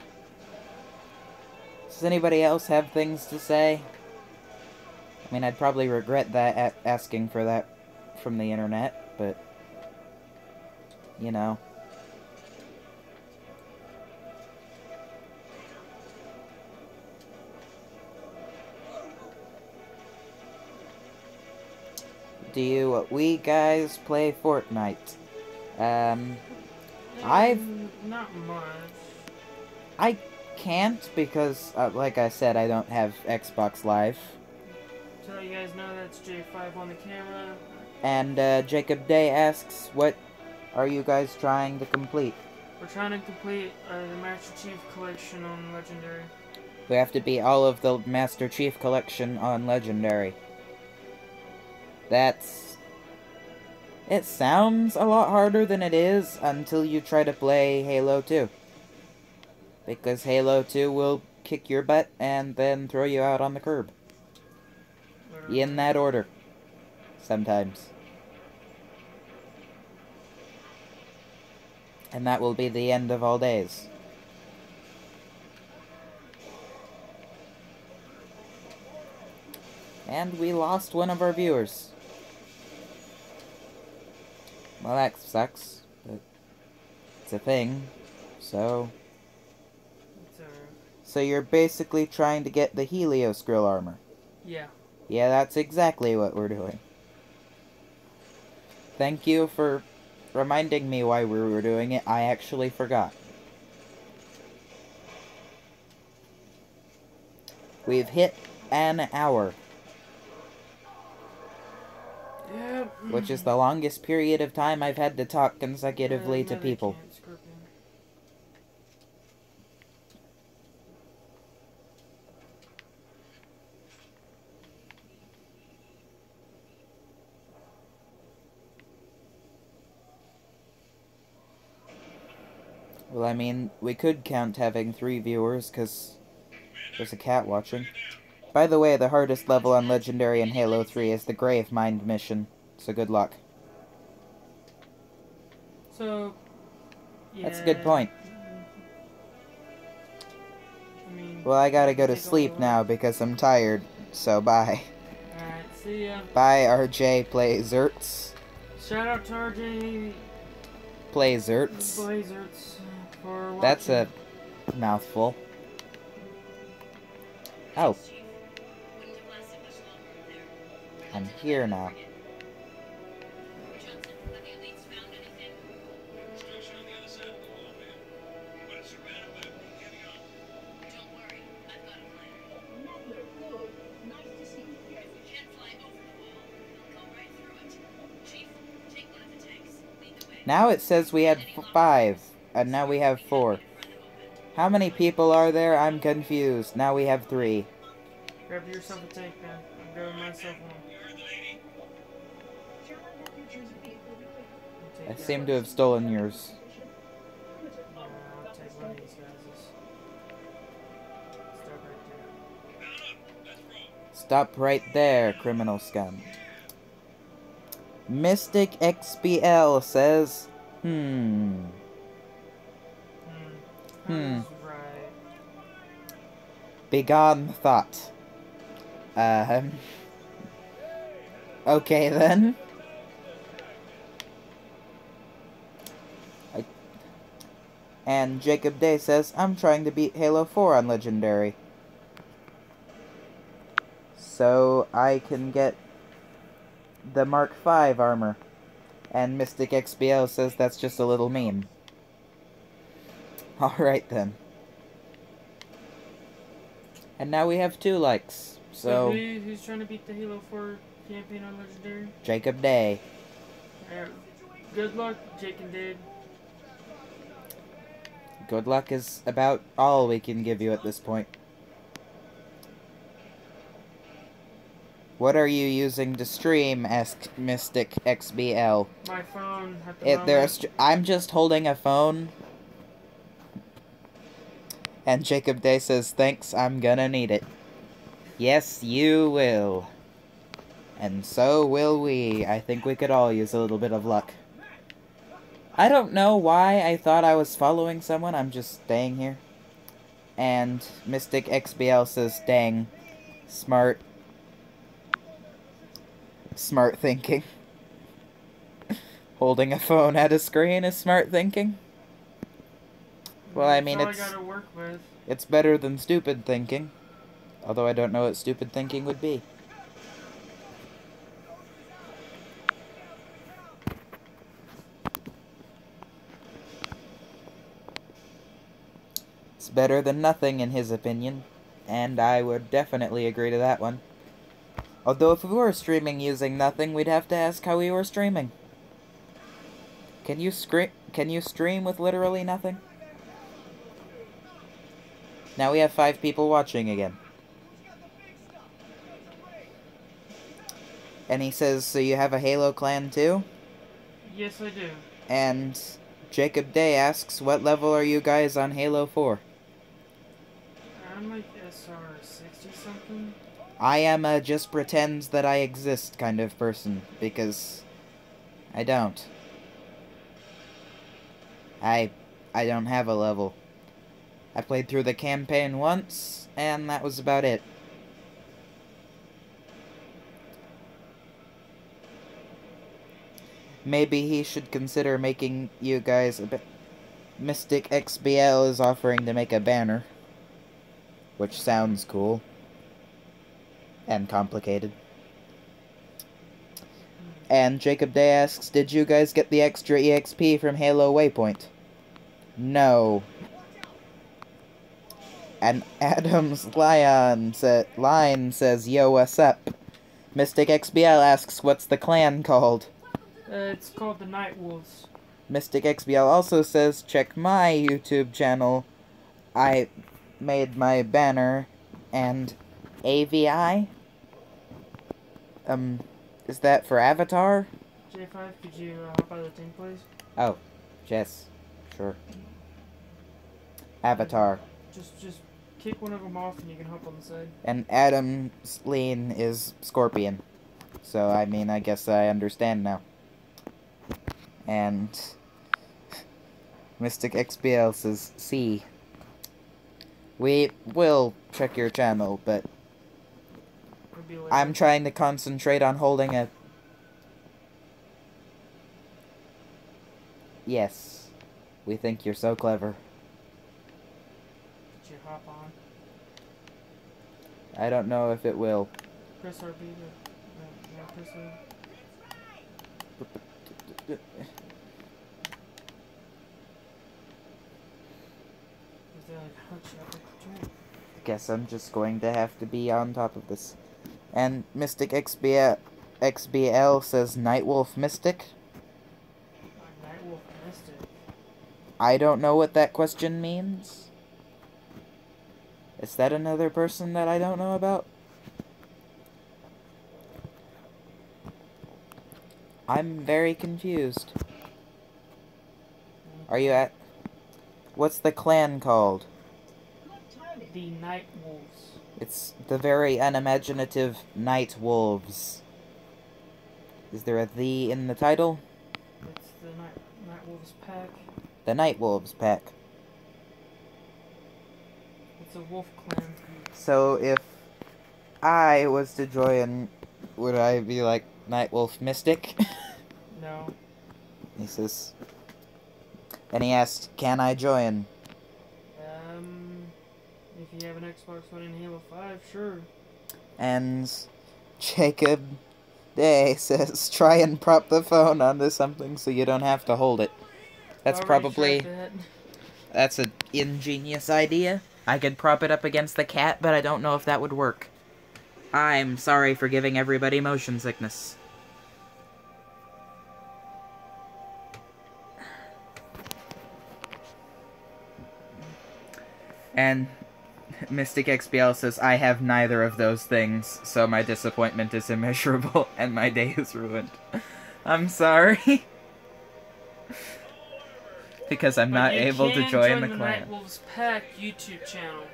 B: Does anybody else have things to say? I mean, I'd probably regret that asking for that from the internet, but you know. We guys play Fortnite.
A: Not much.
B: I can't because, like I said, I don't have Xbox Live.
A: To let you guys know, that's J5 on the camera.
B: And, Jacob Day asks, what are you guys trying to complete?
A: We're trying to complete the Master Chief Collection on Legendary.
B: We have to beat all of the Master Chief Collection on Legendary. It sounds a lot harder than it is until you try to play Halo 2. Because Halo 2 will kick your butt and then throw you out on the curb. In that order. Sometimes. And that will be the end of all days. And we lost one of our viewers. Well, that sucks, but it's a thing, so... So you're basically trying to get the Helios Grill armor?
A: Yeah.
B: Yeah, that's exactly what we're doing. Thank you for reminding me why we were doing it. I actually forgot. We've hit an hour.
A: Yep.
B: Which is the longest period of time I've had to talk consecutively
A: Yeah,
B: to
A: no, they
B: people.
A: can't, Scorpion.
B: Well, I mean, we could count having 3 viewers, because there's a cat watching. By the way, the hardest level on Legendary in Halo 3 is the Grave Mind mission, so good luck.
A: So, yeah.
B: That's a good point.
A: I mean,
B: Well, I gotta go to
A: take all
B: sleep
A: the
B: now
A: way.
B: because I'm tired, so bye.
A: Alright, see ya.
B: Bye, RJ Play Zerts.
A: Shout out to RJ
B: Play Zerts.
A: Blazers for watching.
B: That's a mouthful. Oh,
E: Chief, wouldn't have lasted much longer there.
B: I'm here now.
E: Johnson, have the elites found anything?
H: Construction on the other side of the wall, man. But it's a matter of getting on.
E: Don't worry, I've got a plan.
F: Nadler, good. Nice to see you again.
E: If we can't fly over the wall, we'll go right through it. Chief, take one of the tanks. Lead the way.
B: Now it says we had 5, and now we have 4. How many people are there? I'm confused. Now we have 3.
A: Grab yourself a tank, man. I'm grabbing myself one.
H: You heard the lady?
F: Shall I have pictures of me?
A: Take
B: I
A: that
B: seem
A: one.
B: to have stolen yours.
A: Yeah, I'll take one of these guys. Stop right there.
B: Stop right there, criminal scum. Mystic XBL says,
A: Hmm.
B: Hmm.
A: That's right.
B: begone thought. Okay then. And Jacob Day says, I'm trying to beat Halo 4 on Legendary. So I can get the Mark V armor. And Mystic XBL says that's just a little meme. Alright then. And now we have 2 likes. So,
A: who's trying to beat the Halo 4 campaign on Legendary?
B: Jacob Day.
A: Good luck, Jake and Dave.
B: Good luck is about all we can give you at this point. What are you using to stream? Asked Mystic XBL.
A: My phone at the moment.
B: I'm just holding a phone. And Jacob Day says, thanks, I'm gonna need it. Yes, you will. And so will we. I think we could all use a little bit of luck. I don't know why I thought I was following someone. I'm just staying here. And Mystic XBL says, dang. Smart. Smart thinking. Holding a phone at a screen is smart thinking. Well, I mean,
A: That's all I gotta work with.
B: it's better than stupid thinking. Although I don't know what stupid thinking would be. It's better than nothing in his opinion. And I would definitely agree to that one. Although if we were streaming using nothing, we'd have to ask how we were streaming. Can you stream with literally nothing? Now we have 5 people watching again. And he says, so you have a Halo clan too?
A: Yes, I do.
B: And Jacob Day asks, what level are you guys on Halo 4?
A: I'm like SR 60 something.
B: I am a just pretends that I exist kind of person, because I don't. I don't have a level. I played through the campaign once, and that was about it. Maybe he should consider making you guys a bit... Mystic XBL is offering to make a banner. Which sounds cool. And complicated. And Jacob Day asks, did you guys get the extra EXP from Halo Waypoint? No. And Adam's line says, yo, what's up? Mystic XBL asks, what's the clan called?
A: It's called the Night Wolves.
B: Mystic XBL also says, check my YouTube channel. I made my banner and AVI? Is that for Avatar?
A: J5, could you hop out of the thing, please?
B: Oh, yes, sure. Avatar.
A: Just kick one of them off and you can hop on the side.
B: And Adam's lean is Scorpion. So, I mean, I guess I understand now. And Mystic XBL says, C. We will check your channel, but
A: It'll be later.
B: I'm trying to concentrate on holding a... Yes. We think you're so clever.
A: Did you hop on?
B: I don't know if it will.
A: Press RB to... No, press RB. Is there like hot shot?
B: Guess I'm just going to have to be on top of this. And Mystic XBL says Nightwolf Mystic.
A: Nightwolf Mystic.
B: I don't know what that question means. Is that another person that I don't know about? I'm very confused. Are you at... What's the clan called?
A: The Night Wolves.
B: It's the very unimaginative Night Wolves. Is there a "the" in the title?
A: It's the Night Wolves pack.
B: The Night Wolves pack.
A: It's a wolf clan.
B: So if I was to join, would I be like Nightwolf Mystic?
A: No.
B: He says... And he asked, can I join?
A: If you have an Xbox One and Halo 5, sure.
B: And Jacob Day says, try and prop the phone onto something so you don't have to hold it. That's
A: Already
B: probably...
A: tried that.
B: That's an ingenious idea. I could prop it up against the cat, but I don't know if that would work. I'm sorry for giving everybody motion sickness. And Mystic XBL says, I have neither of those things, so my disappointment is immeasurable and my day is ruined. I'm sorry. Because I'm not able to join the clan.
A: Night Wolves Pack YouTube channel.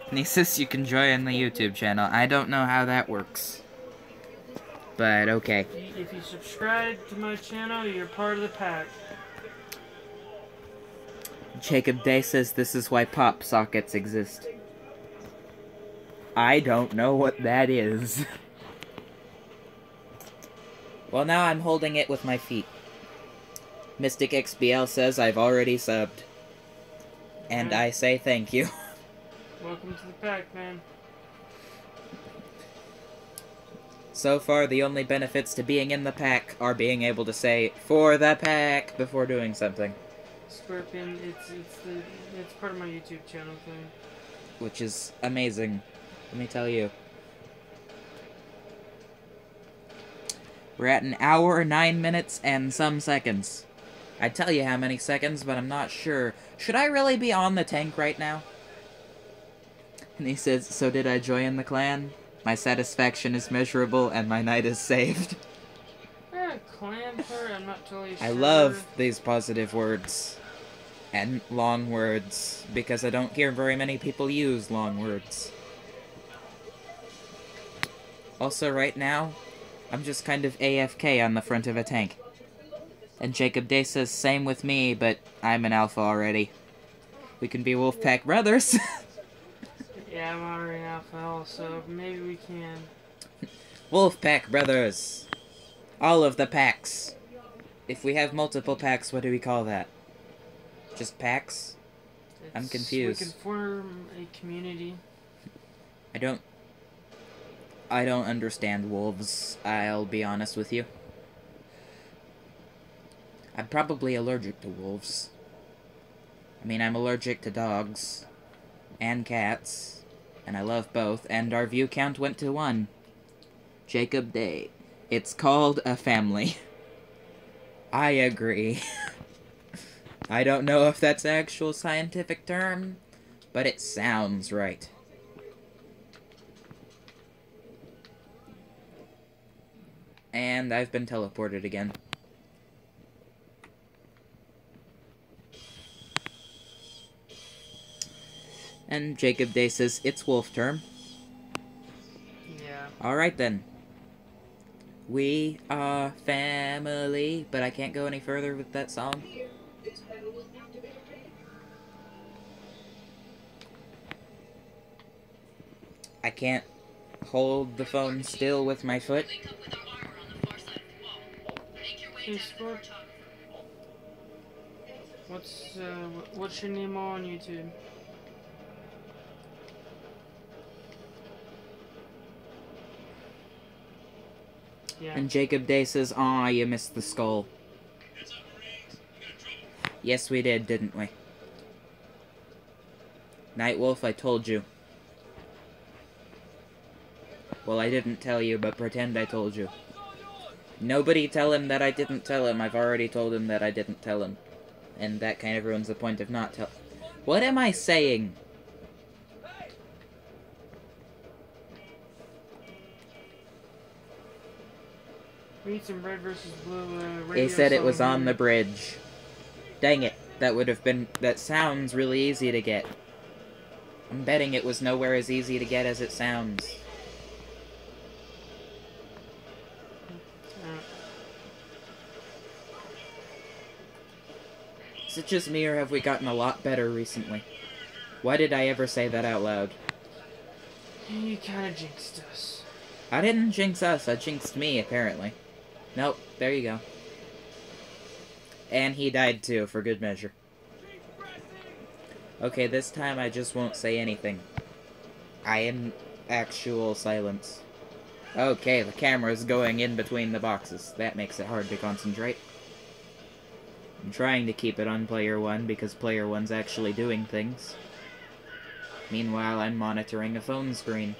B: And he says you can join the YouTube channel. I don't know how that works. But okay.
A: If you subscribe to my channel, you're part of the pack.
B: Jacob Day says this is why pop sockets exist. I don't know what that is. Well, now I'm holding it with my feet. Mystic XBL says I've already subbed. And I say thank you.
A: Welcome to the pack, man.
B: So far, the only benefits to being in the pack are being able to say, for the pack, before doing something.
A: Scorpion, it's part of my YouTube channel thing.
B: Which is amazing, let me tell you. We're at an hour, 9 minutes, and some seconds. I'd tell you how many seconds, but I'm not sure. Should I really be on the tank right now? And he says, so did I join the clan? My satisfaction is measurable, and my night is saved.
A: Clan part, I'm not totally sure.
B: I love these positive words. And long words, because I don't hear very many people use long words. Also, right now, I'm just kind of AFK on the front of a tank. And Jacob Day says, same with me, but I'm an alpha already. We can be Wolfpack brothers.
A: Yeah, I'm already an alpha also. Maybe we can.
B: Wolfpack brothers. All of the packs. If we have multiple packs, what do we call that? Just packs? I'm confused.
A: We can form a community.
B: I don't... I don't understand wolves, I'll be honest with you. I'm probably allergic to wolves. I mean, I'm allergic to dogs. And cats. And I love both, and our view count went to 1. Jacob Day. It's called a family. I agree. I don't know if that's an actual scientific term, but it sounds right. And I've been teleported again. And Jacob Day says, it's wolf term.
A: Yeah.
B: Alright then. We are family, but I can't go any further with that song.
F: Here, its pedal will activate a ray.
B: I can't hold the phone still with my foot.
E: Link up with our armor on the far side of the wall. Make your way
A: Hey,
E: down to the
A: Sport.
E: cartographer.
A: What's your name on YouTube? Yeah.
B: And Jacob Day says, aw, you missed the skull. Yes, we did, didn't we? Nightwolf, I told you. Well, I didn't tell you, but pretend I told you. Nobody tell him that I didn't tell him. I've already told him that I didn't tell him. And that kind of ruins the point of not tell... What am I saying?
A: We need some red versus blue radio.
B: They said it was
A: song
B: on
A: here.
B: the bridge. Dang it. That would have been... That sounds really easy to get. I'm betting it was nowhere as easy to get as it sounds. Is it just me, or have we gotten a lot better recently? Why did I ever say that out loud?
A: You kind of jinxed us.
B: I didn't jinx us, I jinxed me, apparently. Nope, there you go. And he died too, for good measure. Okay, this time I just won't say anything. I am actual silence. Okay, the camera's going in between the boxes. That makes it hard to concentrate. I'm trying to keep it on player 1 because player 1's actually doing things. Meanwhile, I'm monitoring a phone screen.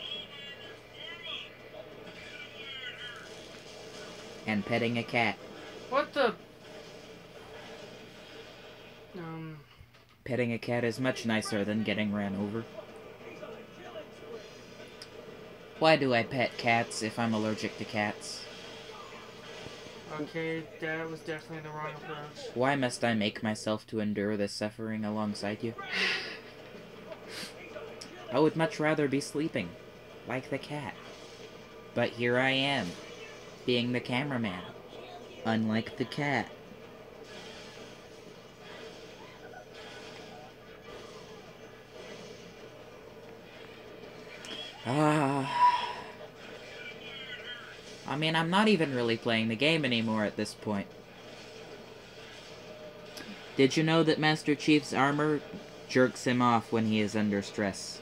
B: And petting a cat.
A: What the?
B: Petting a cat is much nicer than getting ran over. Why do I pet cats if I'm allergic to cats?
A: Okay, that was definitely the wrong approach.
B: Why must I make myself to endure this suffering alongside you? I would much rather be sleeping, like the cat. But here I am, being the cameraman, unlike the cat. I mean, I'm not even really playing the game anymore at this point. Did you know that Master Chief's armor jerks him off when he is under stress?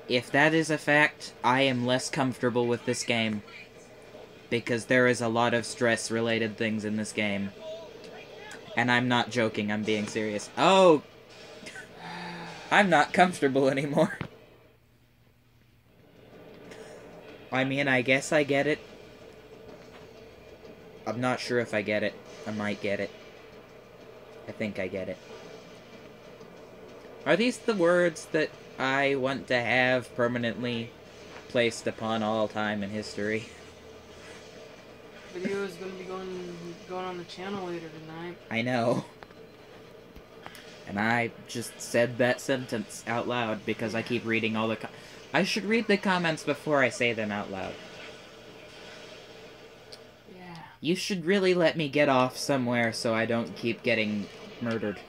B: If that is a fact, I am less comfortable with this game. Because there is a lot of stress-related things in this game. And I'm not joking, I'm being serious. Oh! I'm not comfortable anymore. I mean, I guess I get it. I'm not sure if I get it. I might get it. I think I get it. Are these the words that I want to have permanently placed upon all time in history?
A: Video is going to be going on the channel later tonight.
B: I know. And I just said that sentence out loud because I keep reading all the I should read the comments before I say them out loud.
A: Yeah.
B: You should really let me get off somewhere so I don't keep getting murdered.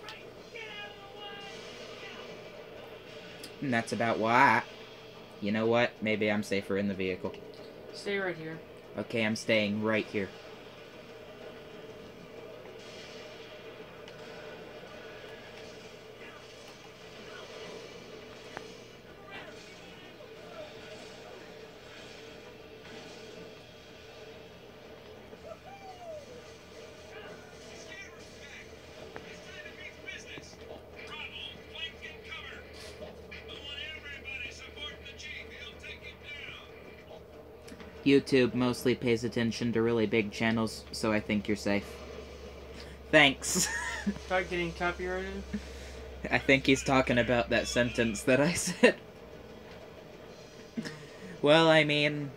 B: And that's about why. You know what? Maybe I'm safer in the vehicle.
A: Stay right here.
B: Okay, I'm staying right here. YouTube mostly pays attention to really big channels, so I think you're safe. Thanks.
A: Not getting copyrighted?
B: I think he's talking about that sentence that I said. Well, I mean,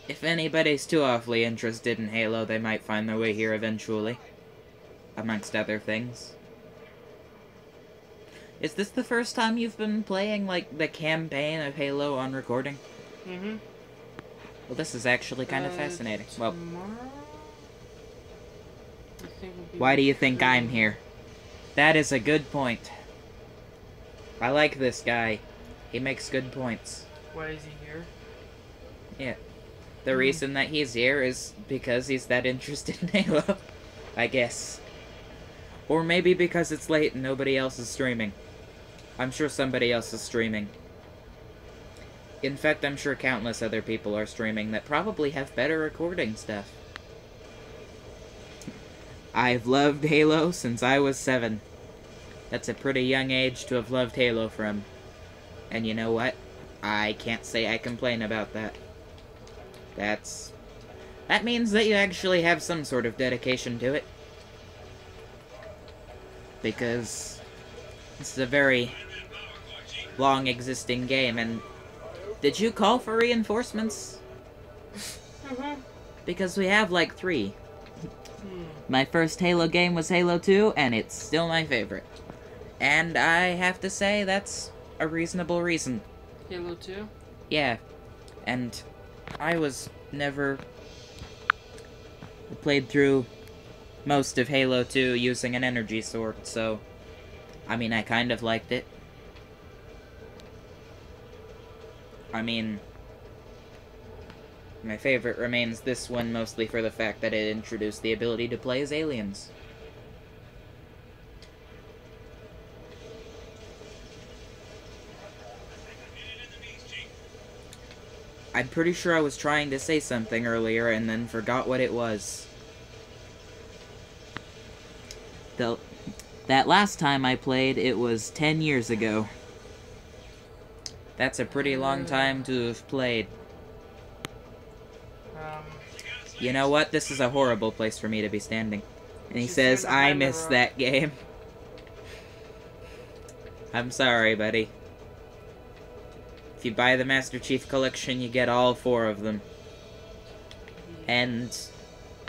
B: if anybody's too awfully interested in Halo, they might find their way here eventually. Amongst other things. Is this the first time you've been playing, like, the campaign of Halo on recording?
A: Mm-hmm.
B: Well, this is actually kind of fascinating. Well, why do you think I'm here? That is a good point. I like this guy. He makes good points.
A: Why is he here?
B: Yeah. The reason that he's here is because he's that interested in Halo. I guess. Or maybe because it's late and nobody else is streaming. I'm sure somebody else is streaming. In fact, I'm sure countless other people are streaming that probably have better recording stuff. I've loved Halo since I was 7. That's a pretty young age to have loved Halo from. And you know what? I can't say I complain about that. That means that you actually have some sort of dedication to it. Because this is a very long existing game, and did you call for reinforcements? Because we have like 3. My first Halo game was Halo 2, and it's still my favorite. And I have to say, that's a reasonable reason.
A: Halo 2?
B: Yeah. And I was never played through most of Halo 2 using an energy sword, so I mean, I kind of liked it. I mean, my favorite remains this one mostly for the fact that it introduced the ability to play as aliens. I'm pretty sure I was trying to say something earlier and then forgot what it was. That last time I played, it was 10 years ago. That's a pretty long time to have played. You know what? This is a horrible place for me to be standing. And he says, I miss that game. I'm sorry, buddy. If you buy the Master Chief Collection, you get all 4 of them. And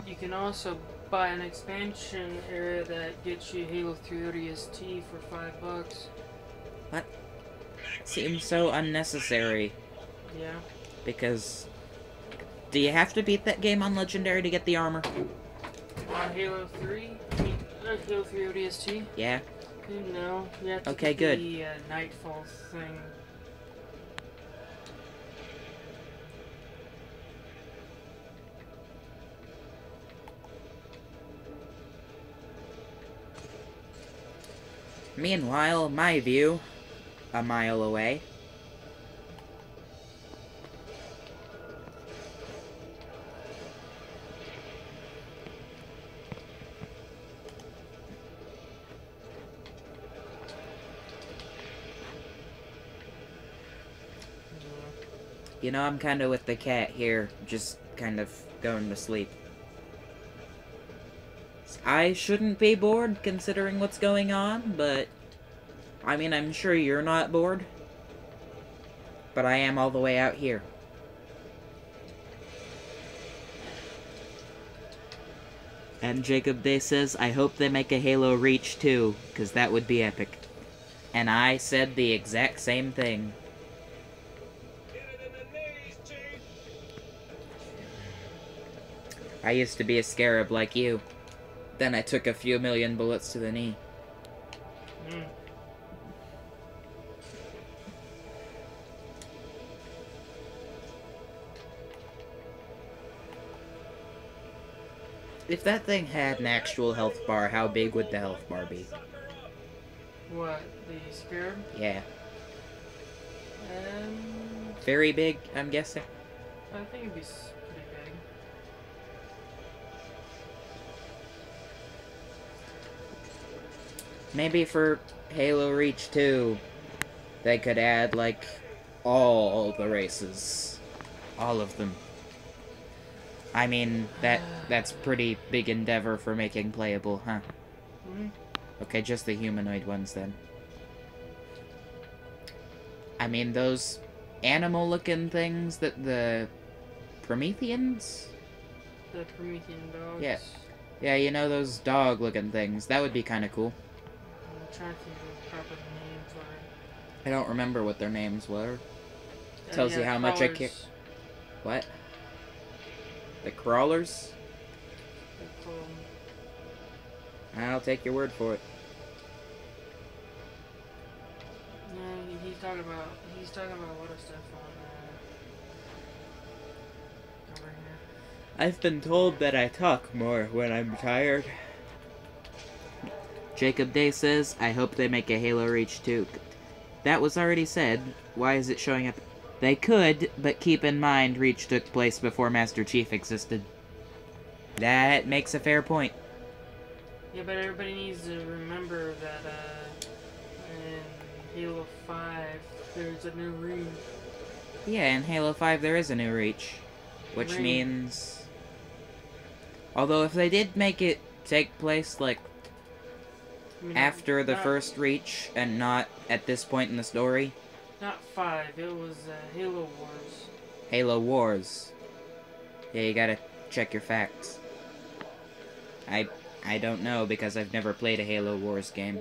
A: you can also buy an expansion area that gets you Halo 3 ODST for $5.
B: What? Seems so unnecessary.
A: Yeah.
B: Because do you have to beat that game on Legendary to get the armor?
A: On Halo 3? I mean, Halo 3 ODST?
B: Yeah.
A: No, you have to
B: okay,
A: get
B: good.
A: the Nightfall thing.
B: Meanwhile, my view, a mile away. You know, I'm kind of with the cat here, just kind of going to sleep. I shouldn't be bored, considering what's going on, but I mean, I'm sure you're not bored. But I am all the way out here. And Jacob Day says, I hope they make a Halo Reach too, because that would be epic. And I said the exact same thing. I used to be a scarab like you. Then I took a few million bullets to the knee. If that thing had an actual health bar, how big would the health bar be?
A: What? The Scarab?
B: Yeah. Very big, I'm guessing.
A: I think it'd be pretty big.
B: Maybe for Halo Reach 2, they could add, like, all the races. All of them. I mean, that's pretty big endeavor for making playable, huh?
A: Hmm?
B: Okay, just the humanoid ones then. I mean, those animal-looking things that the Prometheans?
A: The Promethean dogs.
B: Yeah. Yeah, you know, those dog-looking things. That would be kind of cool.
A: I'm trying to think of the proper name for it.
B: I don't remember what their names were. Tells you how much I care.
A: crawlers.
B: What? The crawlers?
A: They call 'em.
B: I'll take your word for it.
A: No, he's talking about a lot of stuff on over here.
B: I've been told that I talk more when I'm tired. Jacob Day says, I hope they make a Halo Reach 2. That was already said. Why is it showing up? They could, but keep in mind Reach took place before Master Chief existed. That makes a fair point.
A: Yeah, but everybody needs to remember that in Halo 5 there's a new Reach.
B: Yeah, in Halo 5 there is a new Reach. Which
A: Ring.
B: means... Although if they did make it take place, like,
A: I mean,
B: after the
A: not-
B: first Reach, and not at this point in the story,
A: Not 5, it was Halo Wars.
B: Halo Wars. Yeah, you gotta check your facts. I don't know, because I've never played a Halo Wars game.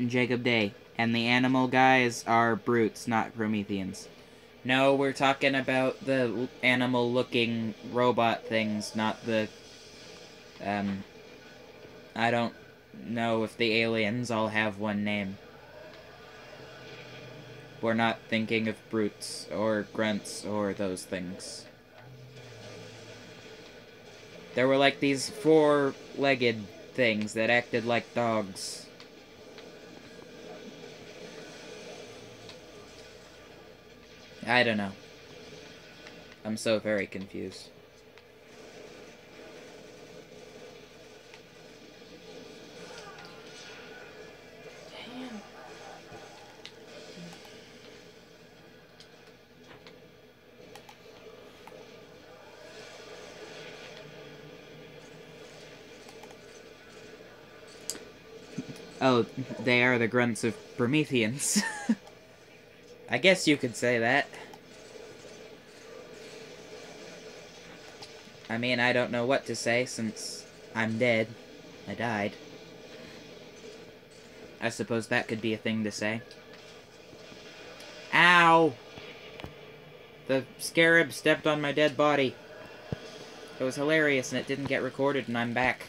B: Jacob Day. And the animal guys are brutes, not Prometheans. No, we're talking about the animal-looking robot things, not the... I don't know if the aliens all have one name. We're not thinking of brutes, or grunts, or those things. There were like these four-legged things that acted like dogs. I don't know. I'm so very confused.
A: Damn.
B: Oh, they are the grunts of Prometheans. I guess you could say that. I mean, I don't know what to say since I'm dead. I died. I suppose that could be a thing to say. Ow! The scarab stepped on my dead body. It was hilarious and it didn't get recorded and I'm back.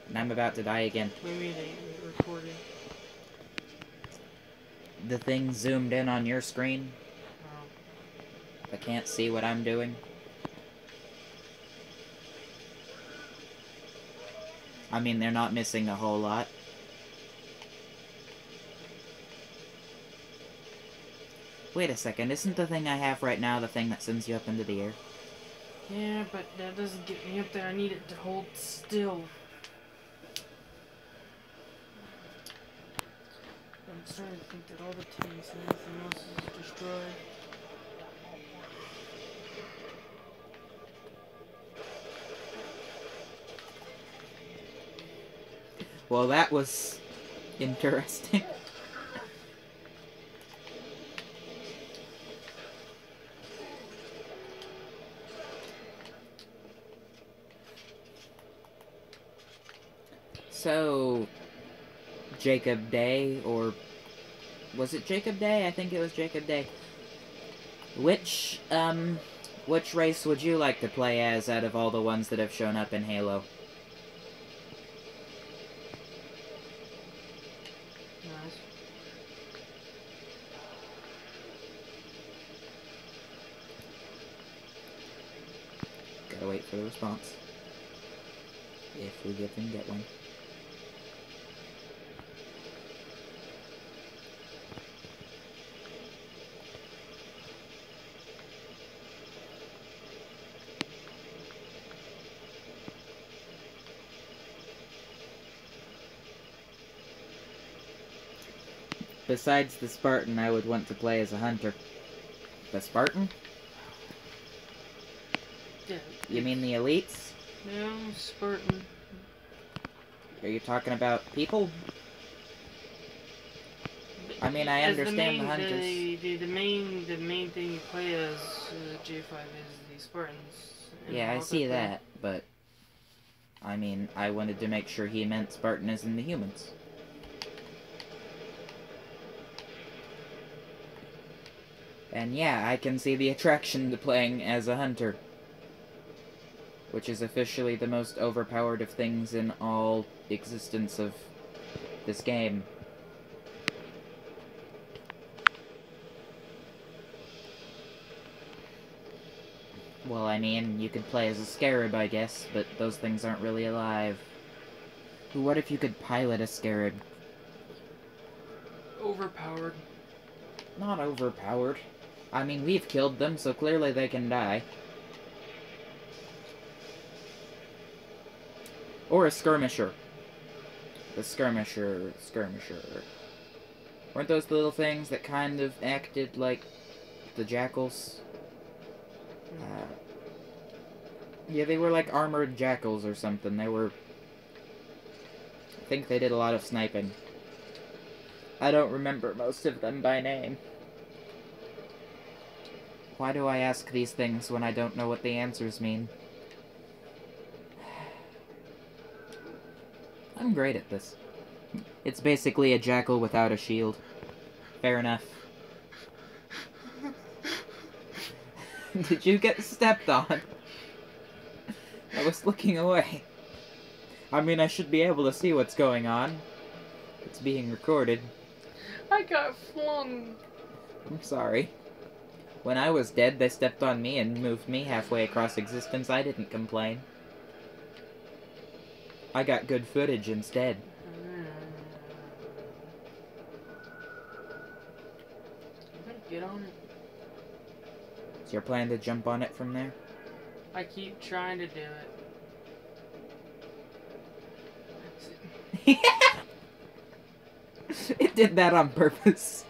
B: And I'm about to die again.
A: What do you mean they recorded?
B: The thing zoomed in on your screen.
A: Oh.
B: I can't see what I'm doing. I mean, they're not missing a whole lot. Wait a second, isn't the thing I have right now the thing that sends you up into the air?
A: Yeah, but that doesn't get me up there. I need it to hold still. I'm starting to think that all the tanks and everything else is destroyed.
B: Well, that was interesting. So, Jacob Day, or was it Jacob Day? I think it was Jacob Day. Which race would you like to play as out of all the ones that have shown up in Halo?
A: Nice.
B: Gotta wait for the response. If we can get one. Besides the Spartan, I would want to play as a hunter. The Spartan?
A: Yeah.
B: You mean the elites?
A: No, Spartan.
B: Are you talking about people? I mean, I
A: As
B: understand the hunters.
A: The main thing you play as J5 is the Spartans.
B: Yeah, I see that, but I mean, I wanted to make sure he meant Spartan as in the humans. And yeah, I can see the attraction to playing as a hunter, which is officially the most overpowered of things in all existence of this game. Well, I mean, you could play as a scarab, I guess, but those things aren't really alive. What if you could pilot a scarab?
A: Overpowered.
B: Not overpowered. I mean, we've killed them, so clearly they can die. Or a skirmisher. The skirmisher. Weren't those the little things that kind of acted like the jackals? Yeah, they were like armored jackals or something. They were... I think they did a lot of sniping. I don't remember most of them by name. Why do I ask these things when I don't know what the answers mean? I'm great at this. It's basically a jackal without a shield. Fair enough. Did you get stepped on? I was looking away. I mean, I should be able to see what's going on. It's being recorded.
A: I got flung.
B: I'm sorry. When I was dead, they stepped on me and moved me halfway across existence. I didn't complain. I got good footage instead.
A: Get on it.
B: Is your plan to jump on it from there?
A: I keep trying to do it.
B: It did that on purpose.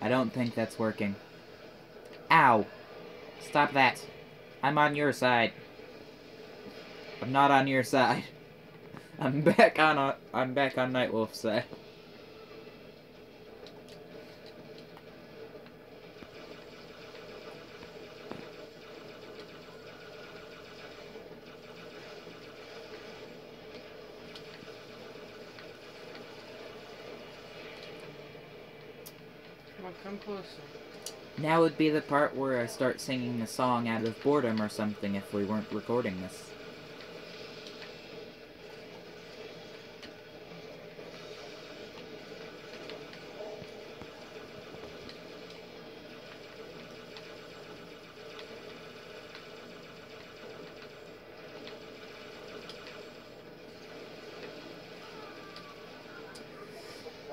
B: I don't think that's working. Ow! Stop that. I'm on your side. I'm not on your side. I'm back on Nightwolf's side.
A: Come closer.
B: Now would be the part where I start singing a song out of boredom or something if we weren't recording this.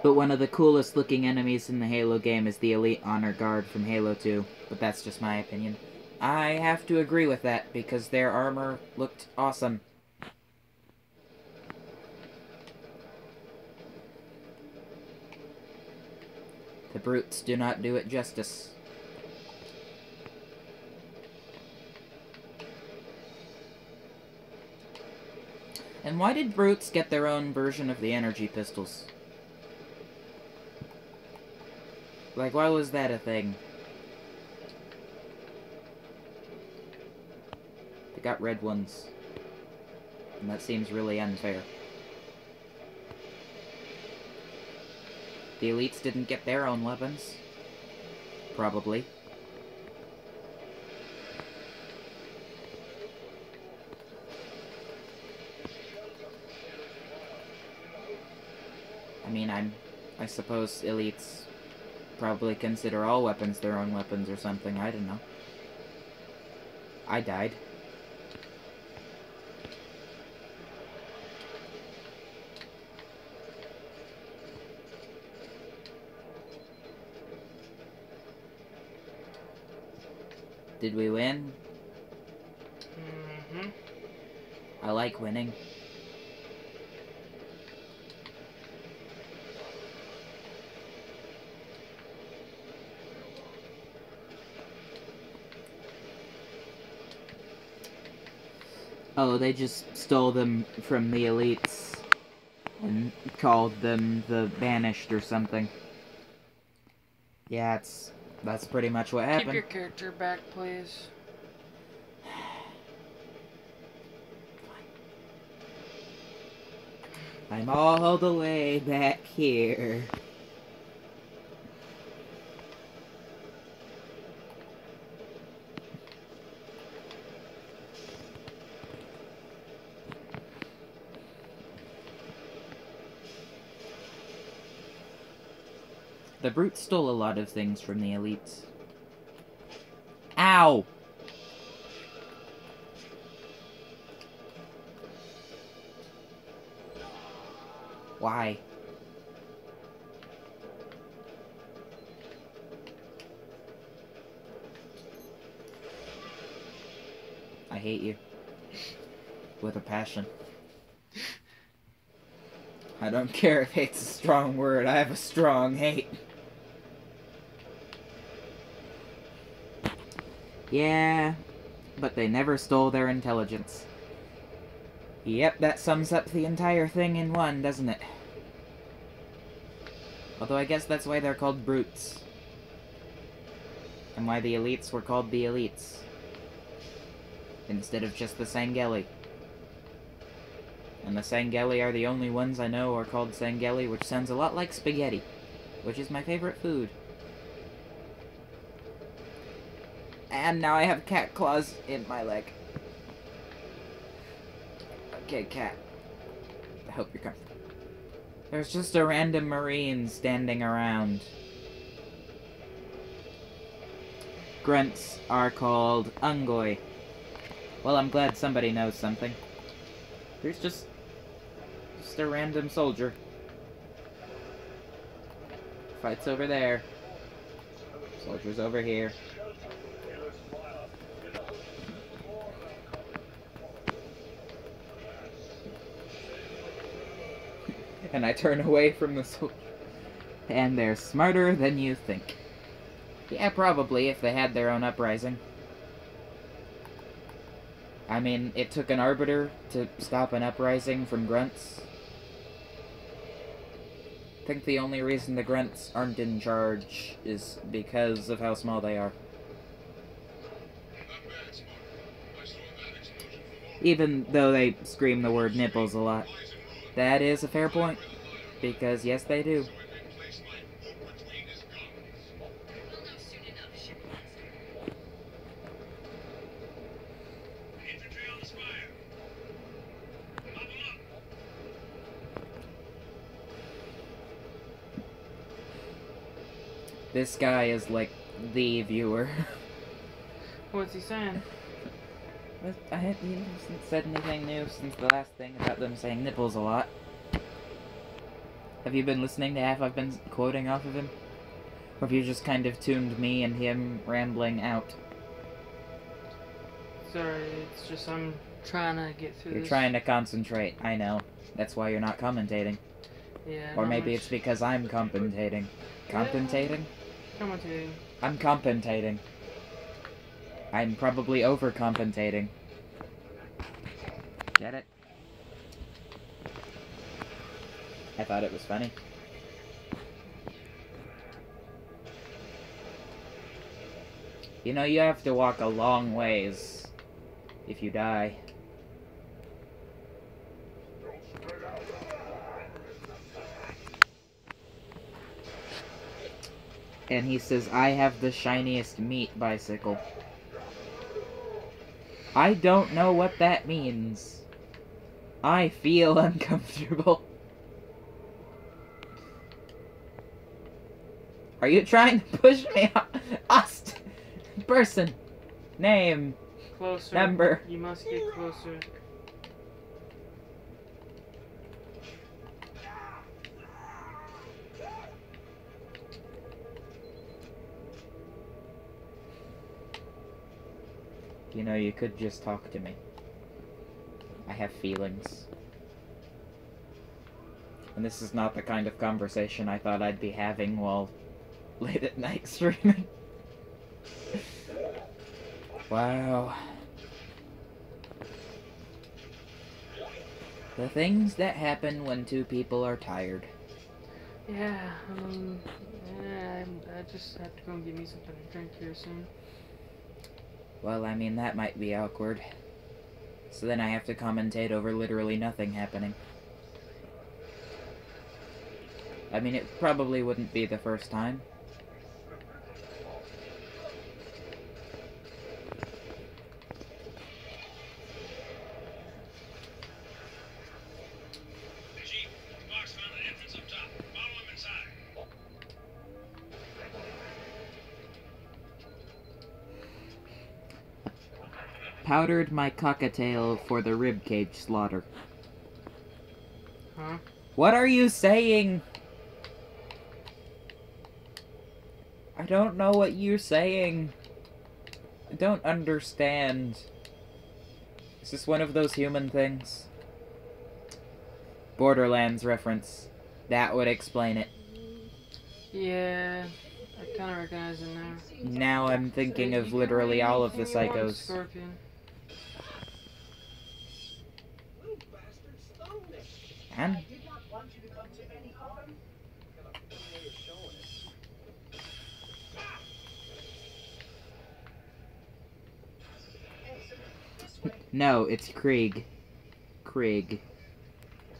B: But one of the coolest looking enemies in the Halo game is the Elite Honor Guard from Halo 2, but that's just my opinion. I have to agree with that, because their armor looked awesome. The brutes do not do it justice. And why did brutes get their own version of the energy pistols? Like, why was that a thing? They got red ones. And that seems really unfair. The elites didn't get their own weapons. Probably. I mean, I suppose elites probably consider all weapons their own weapons or something, I don't know. I died. Did we win?
A: Mm-hmm.
B: I like winning. Oh, they just stole them from the elites and called them the Banished or something. Yeah, that's pretty much what happened.
A: Keep your character back, please.
B: I'm all the way back here. The brutes stole a lot of things from the elites. Ow! Why? I hate you. With a passion. I don't care if hate's a strong word, I have a strong hate. Yeah, but they never stole their intelligence. Yep, that sums up the entire thing in one, doesn't it? Although I guess that's why they're called brutes. And why the elites were called the elites. Instead of just the Sangheili. And the Sangheili are the only ones I know are called Sangheili, which sounds a lot like spaghetti. Which is my favorite food. And now I have cat claws in my leg. Okay, cat. I hope you're comfortable. There's just a random marine standing around. Grunts are called Ungoi. Well, I'm glad somebody knows something. There's just a random soldier. Fight's over there. Soldier's over here. And I turn away from the soldier. And they're smarter than you think. Yeah, probably, if they had their own uprising. I mean, it took an arbiter to stop an uprising from grunts. I think the only reason the grunts aren't in charge is because of how small they are. Even though they scream the word nipples a lot. That is a fair point. Because, yes, they do.
E: We'll know soon enough, shipmaster.
D: Infantry on the spire. Up and up.
B: This guy is like the viewer.
A: What's he saying?
B: I haven't said anything new since the last thing about them saying nipples a lot. Have you been listening to half I've been quoting off of him? Or have you just kind of tuned me and him rambling out?
A: Sorry, it's just I'm trying to get through
B: You're
A: this.
B: trying to concentrate, I know. That's why you're not commentating.
A: Yeah.
B: Or
A: not
B: maybe
A: much.
B: it's because I'm commentating. Commentating?
A: Commentating.
B: I'm compensating. I'm probably overcompensating. Get it? I thought it was funny. You know, you have to walk a long ways if you die. And he says, I have the shiniest meat bicycle. I don't know what that means. I feel uncomfortable. Are you trying to push me off? Person. Name.
A: Closer.
B: Number.
A: You must get closer.
B: You know, you could just talk to me. I have feelings. And this is not the kind of conversation I thought I'd be having while late at night streaming. Wow. The things that happen when two people are tired.
A: Yeah, I just have to go and get me something to drink here soon.
B: Well, I mean, that might be awkward. So then I have to commentate over literally nothing happening. I mean, it probably wouldn't be the first time.
H: Chief, the box found an entrance up top. Follow him inside.
B: Powdered my cockatiel for the ribcage slaughter.
A: Huh?
B: What are you saying? I don't know what you're saying. I don't understand. Is this one of those human things? Borderlands reference. That would explain it.
A: Yeah, I kind of recognize it now.
B: Now I'm thinking of literally all of the
A: Anything you want,
B: psychos.
A: Scorpion.
F: You bastard stone me.
B: And
F: I did not want you to come to any harm. Got a funny way of showing it. Excellent. This way.
B: no, it's Krieg. Krieg.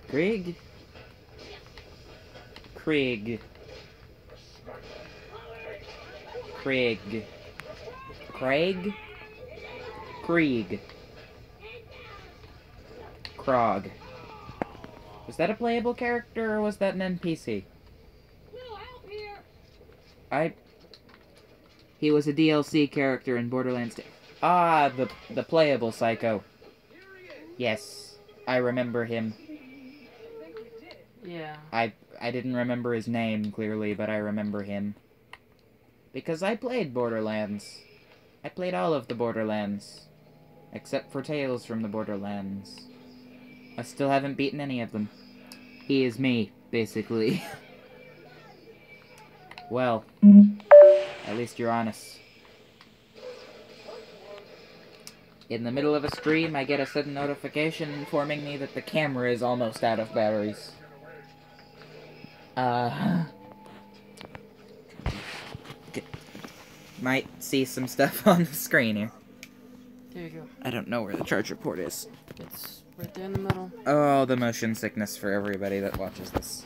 B: Krieg? Krieg. Krieg. Craig? Krieg. Krog. Was that a playable character or was that an NPC?
C: No help here!
B: He was a DLC character in Borderlands 2. Ah, the playable psycho. Yes, I remember him.
A: Yeah.
B: I didn't remember his name clearly, but I remember him. Because I played Borderlands. I played all of the Borderlands. Except for Tales from the Borderlands. I still haven't beaten any of them. He is me, basically. Well, at least you're honest. In the middle of a stream, I get a sudden notification informing me that the camera is almost out of batteries. Might see some stuff on the screen here.
A: There you go.
B: I don't know where the charger port is.
A: It's right there in the middle.
B: Oh, the motion sickness for everybody that watches this.